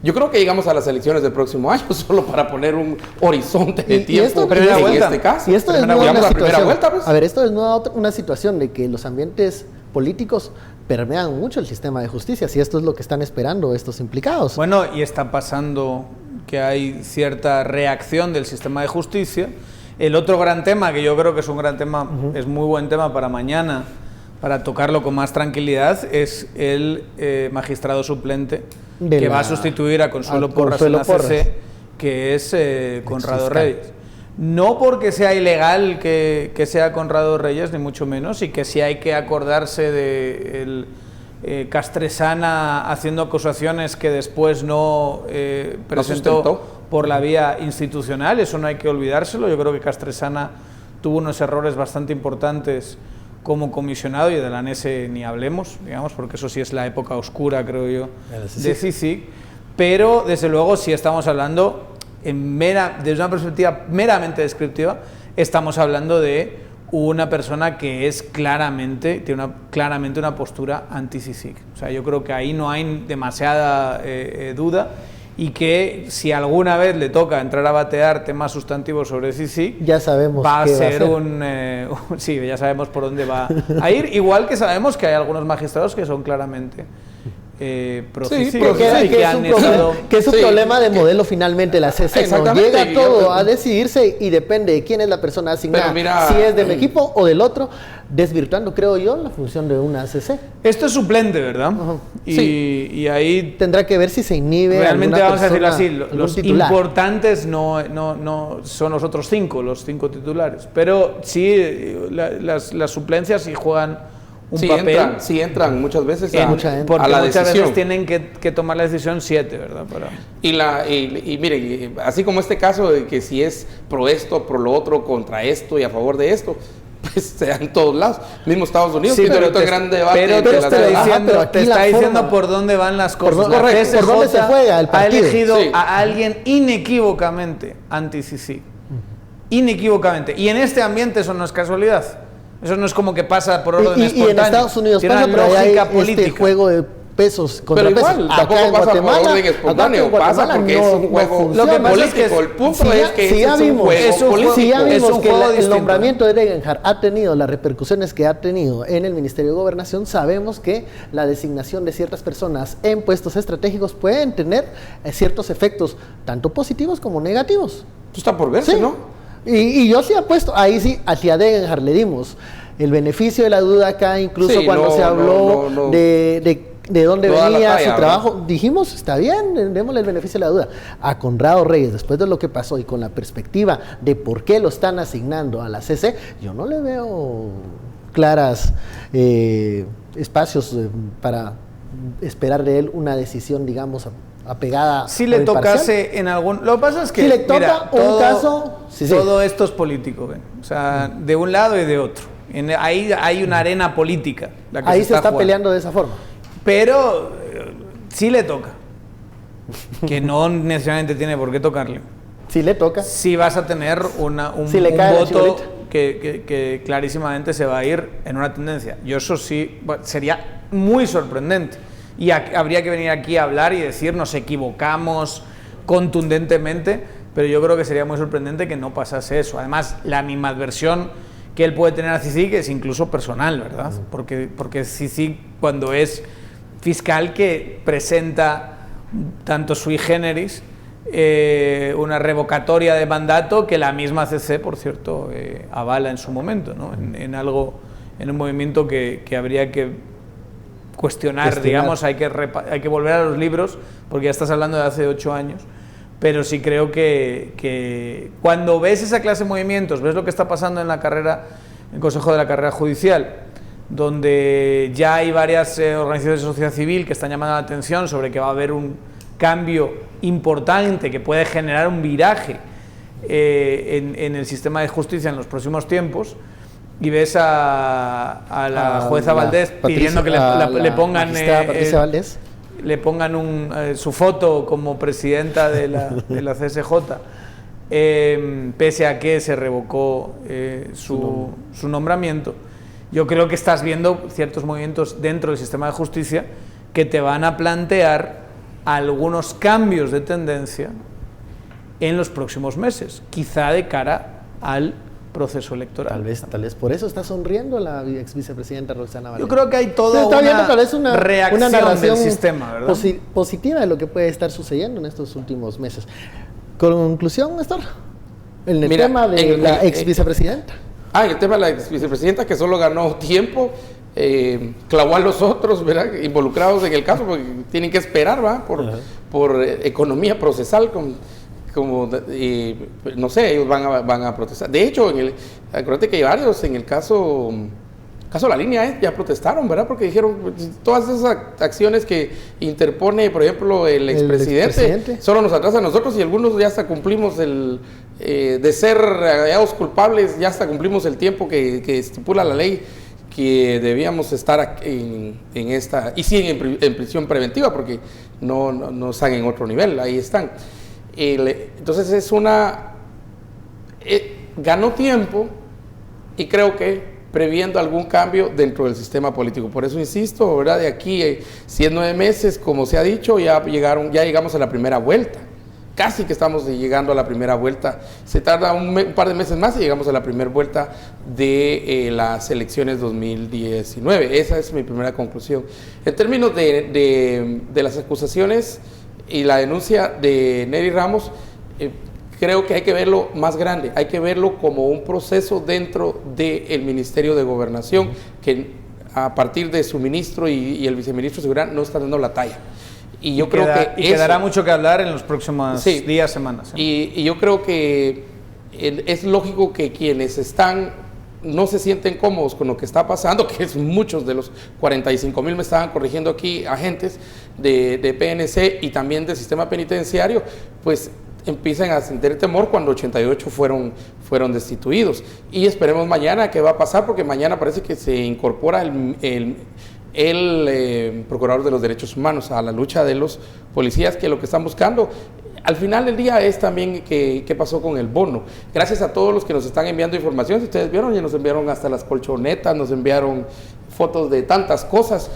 C: Yo creo que llegamos a las elecciones del próximo año, solo para poner un horizonte de tiempo en este caso.
A: Y esto desnuda una situación.
C: Vuelta, pues.
A: A ver, esto desnuda una situación de que los ambientes políticos permean mucho el sistema de justicia, si esto es lo que están esperando estos implicados.
B: Bueno, y está pasando que hay cierta reacción del sistema de justicia. El otro gran tema, que yo creo que es un gran tema, es muy buen tema para mañana, para tocarlo con más tranquilidad, es el magistrado suplente que va a sustituir a Consuelo Porras en la CC, que es Conrado Reyes. No porque sea ilegal que sea Conrado Reyes, ni mucho menos, y que si hay que acordarse de Castresana haciendo acusaciones que después no presentó por la vía institucional, eso no hay que olvidárselo. Yo creo que Castresana tuvo unos errores bastante importantes como comisionado, y de la ANESE ni hablemos, digamos, porque eso sí es la época oscura, creo yo, de CICIG, pero desde luego si estamos hablando desde una perspectiva meramente descriptiva, estamos hablando de una persona que es tiene claramente una postura anti-CICIG. O sea, yo creo que ahí no hay demasiada duda, y que si alguna vez le toca entrar a batear temas sustantivos sobre CICIG,
A: ya sabemos
B: va a ser sí, ya sabemos por dónde va a ir, igual que sabemos que hay algunos magistrados que son claramente pro CICIG,
A: que es un problema de modelo finalmente la CC, ¿no? Llega todo a decidirse y depende de quién es la persona asignada, si es de mi equipo o del otro, desvirtuando, creo yo, la función de una CC.
B: Esto es suplente, ¿verdad? Y ahí
A: tendrá que ver si se inhibe.
B: Realmente vamos a decirlo así, los importantes no son los otros 5, los 5 titulares, pero sí las suplencias sí juegan un papel.
C: Sí entran muchas veces
B: porque
C: a la
B: muchas
C: decisión.
B: Veces tienen que tomar la decisión 7, ¿verdad?
C: Y mire, así como este caso de que si es pro esto, pro lo otro, contra esto y a favor de esto, pues se da en todos lados. Mismo Estados Unidos,
B: sí,
C: pero gran debate.
B: Pero te está diciendo por dónde van las cosas.
A: ¿Por dónde se juega el partido?
B: Ha elegido a alguien inequívocamente anti-CICIG. Inequívocamente. Y en este ambiente eso no es casualidad. Eso no es como que pasa por orden espontáneo.
A: Y en Estados Unidos
B: tiene
A: pasa,
B: una
A: pero
B: lógica
A: hay
B: política.
A: Juego de pesos contra
C: pero igual,
A: pesos.
C: Tampoco pasa por orden espontáneo, pasa porque es un juego
B: lo que pasa
C: político.
B: Es que
C: el punto es que es un juego político.
A: Si ya vimos que el nombramiento de Degenhardt ha tenido las repercusiones que ha tenido en el Ministerio de Gobernación, sabemos que la designación de ciertas personas en puestos estratégicos pueden tener ciertos efectos, tanto positivos como negativos.
C: Esto está por verse, ¿no?
A: Y yo sí apuesto, ahí sí, hacia Degenhardt le dimos el beneficio de la duda acá, incluso cuando se habló de dónde venía su trabajo, dijimos, está bien, démosle el beneficio de la duda. A Conrado Reyes, después de lo que pasó y con la perspectiva de por qué lo están asignando a la CC, yo no le veo claras espacios para esperar de él una decisión, digamos, apegada.
B: Si le tocase en algún... Lo que pasa es que...
A: Si le toca un caso...
B: Todo esto es político, ¿ven? O sea, de un lado y de otro. Ahí hay una arena política.
A: Ahí se está peleando de esa forma.
B: Pero sí le toca. Que no necesariamente tiene por qué tocarle.
A: Sí le toca.
B: Sí vas a tener un voto que clarísimamente se va a ir en una tendencia. Yo eso sí, sería muy sorprendente. Y habría que venir aquí a hablar y decir nos equivocamos contundentemente, pero yo creo que sería muy sorprendente que no pasase eso. Además, la animadversión que él puede tener a CICIG es incluso personal, ¿verdad? Porque CICIG, cuando es fiscal que presenta tanto sui generis una revocatoria de mandato que la misma CC, por cierto, avala en su momento, ¿no? En un movimiento que habría que cuestionar, digamos, hay que volver a los libros, porque ya estás hablando de hace 8 años, pero sí creo que cuando ves esa clase de movimientos, ves lo que está pasando en el Consejo de la Carrera Judicial, donde ya hay varias organizaciones de sociedad civil que están llamando la atención sobre que va a haber un cambio importante que puede generar un viraje en el sistema de justicia en los próximos tiempos, y ves a la jueza Valdés pidiendo que le pongan su foto como presidenta de la CSJ, pese a que se revocó su nombramiento. Yo creo que estás viendo ciertos movimientos dentro del sistema de justicia que te van a plantear algunos cambios de tendencia en los próximos meses, quizá de cara al proceso electoral.
A: Tal vez por eso está sonriendo la ex vicepresidenta Roxana Valdés.
B: Yo creo que hay toda una reacción
A: narración
B: del sistema, ¿verdad?
A: Positiva de lo que puede estar sucediendo en estos últimos meses. Conclusión, Néstor, en el tema de la ex vicepresidenta.
C: El tema de la ex vicepresidenta, que solo ganó tiempo, clavó a los otros, ¿verdad?, involucrados en el caso, porque tienen que esperar, ¿va?, por economía procesal, no sé, ellos van a protestar. De hecho, acuérdate que hay varios en el caso La Línea, ya protestaron, ¿verdad? Porque dijeron, todas esas acciones que interpone, por ejemplo, el expresidente, solo nos atrasa a nosotros, y algunos ya hasta cumplimos de ser hallados culpables, ya hasta cumplimos el tiempo que estipula la ley, que debíamos estar en esta, y sí en prisión preventiva, porque no están en otro nivel, ahí están. Entonces ganó tiempo, y creo que previendo algún cambio dentro del sistema político. Por eso insisto, ¿verdad?, de aquí, si en 9 meses, como se ha dicho, ya llegamos a la primera vuelta. Casi que estamos llegando a la primera vuelta. Se tarda un par de meses más y llegamos a la primera vuelta de las elecciones 2019. Esa es mi primera conclusión. En términos de las acusaciones y la denuncia de Nery Ramos, creo que hay que verlo más grande, hay que verlo como un proceso dentro del Ministerio de Gobernación, que a partir de su ministro y el viceministro de Seguridad no están dando la talla. Y yo creo que
B: quedará mucho que hablar en los próximos días, semanas.
C: Y yo creo que es lógico que quienes no se sienten cómodos con lo que está pasando, que es muchos de los 45,000, me estaban corrigiendo aquí, agentes de PNC y también del sistema penitenciario, pues empiezan a sentir temor cuando 88 fueron destituidos. Y esperemos mañana qué va a pasar, porque mañana parece que se incorpora el Procurador de los Derechos Humanos a la lucha de los policías, que lo que están buscando al final del día es también qué pasó con el bono. Gracias a todos los que nos están enviando información. Si ustedes vieron, ya nos enviaron hasta las colchonetas, nos enviaron fotos de tantas cosas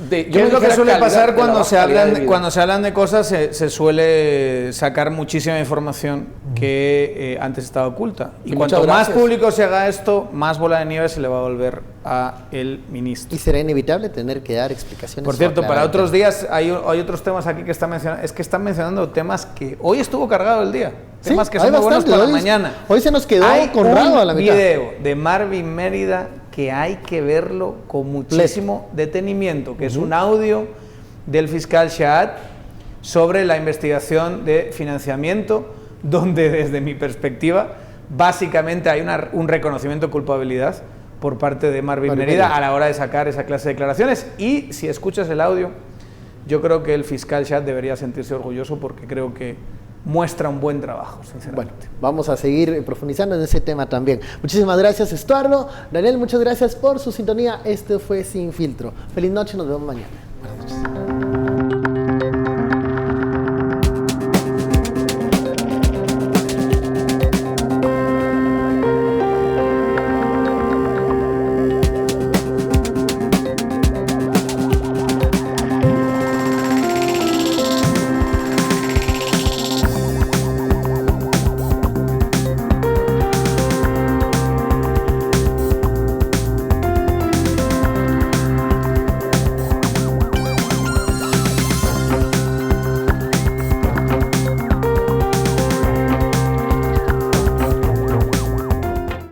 B: ¿Qué es lo que suele pasar cuando se hablan de cosas? Se suele sacar muchísima información que antes estaba oculta. Y cuanto más público se haga esto, más bola de nieve se le va a volver a el ministro.
A: Y será inevitable tener que dar explicaciones.
B: Por cierto, para otros días hay otros temas aquí que están mencionando. Es que están mencionando temas que hoy estuvo cargado el día. Temas que son muy buenos para mañana.
A: Hoy se nos quedó Conrado a la mitad.
B: Hay un video de Marvin Mérida que hay que verlo con muchísimo detenimiento, que es un audio del fiscal Shahat sobre la investigación de financiamiento, donde desde mi perspectiva básicamente hay un reconocimiento de culpabilidad por parte de Marvin Mérida a la hora de sacar esa clase de declaraciones. Y si escuchas el audio, yo creo que el fiscal Shahat debería sentirse orgulloso, porque creo que muestra un buen trabajo, sinceramente.
A: Bueno, vamos a seguir profundizando en ese tema también. Muchísimas gracias, Estuardo. Daniel, muchas gracias por su sintonía. Este fue Sin Filtro. Feliz noche, nos vemos mañana.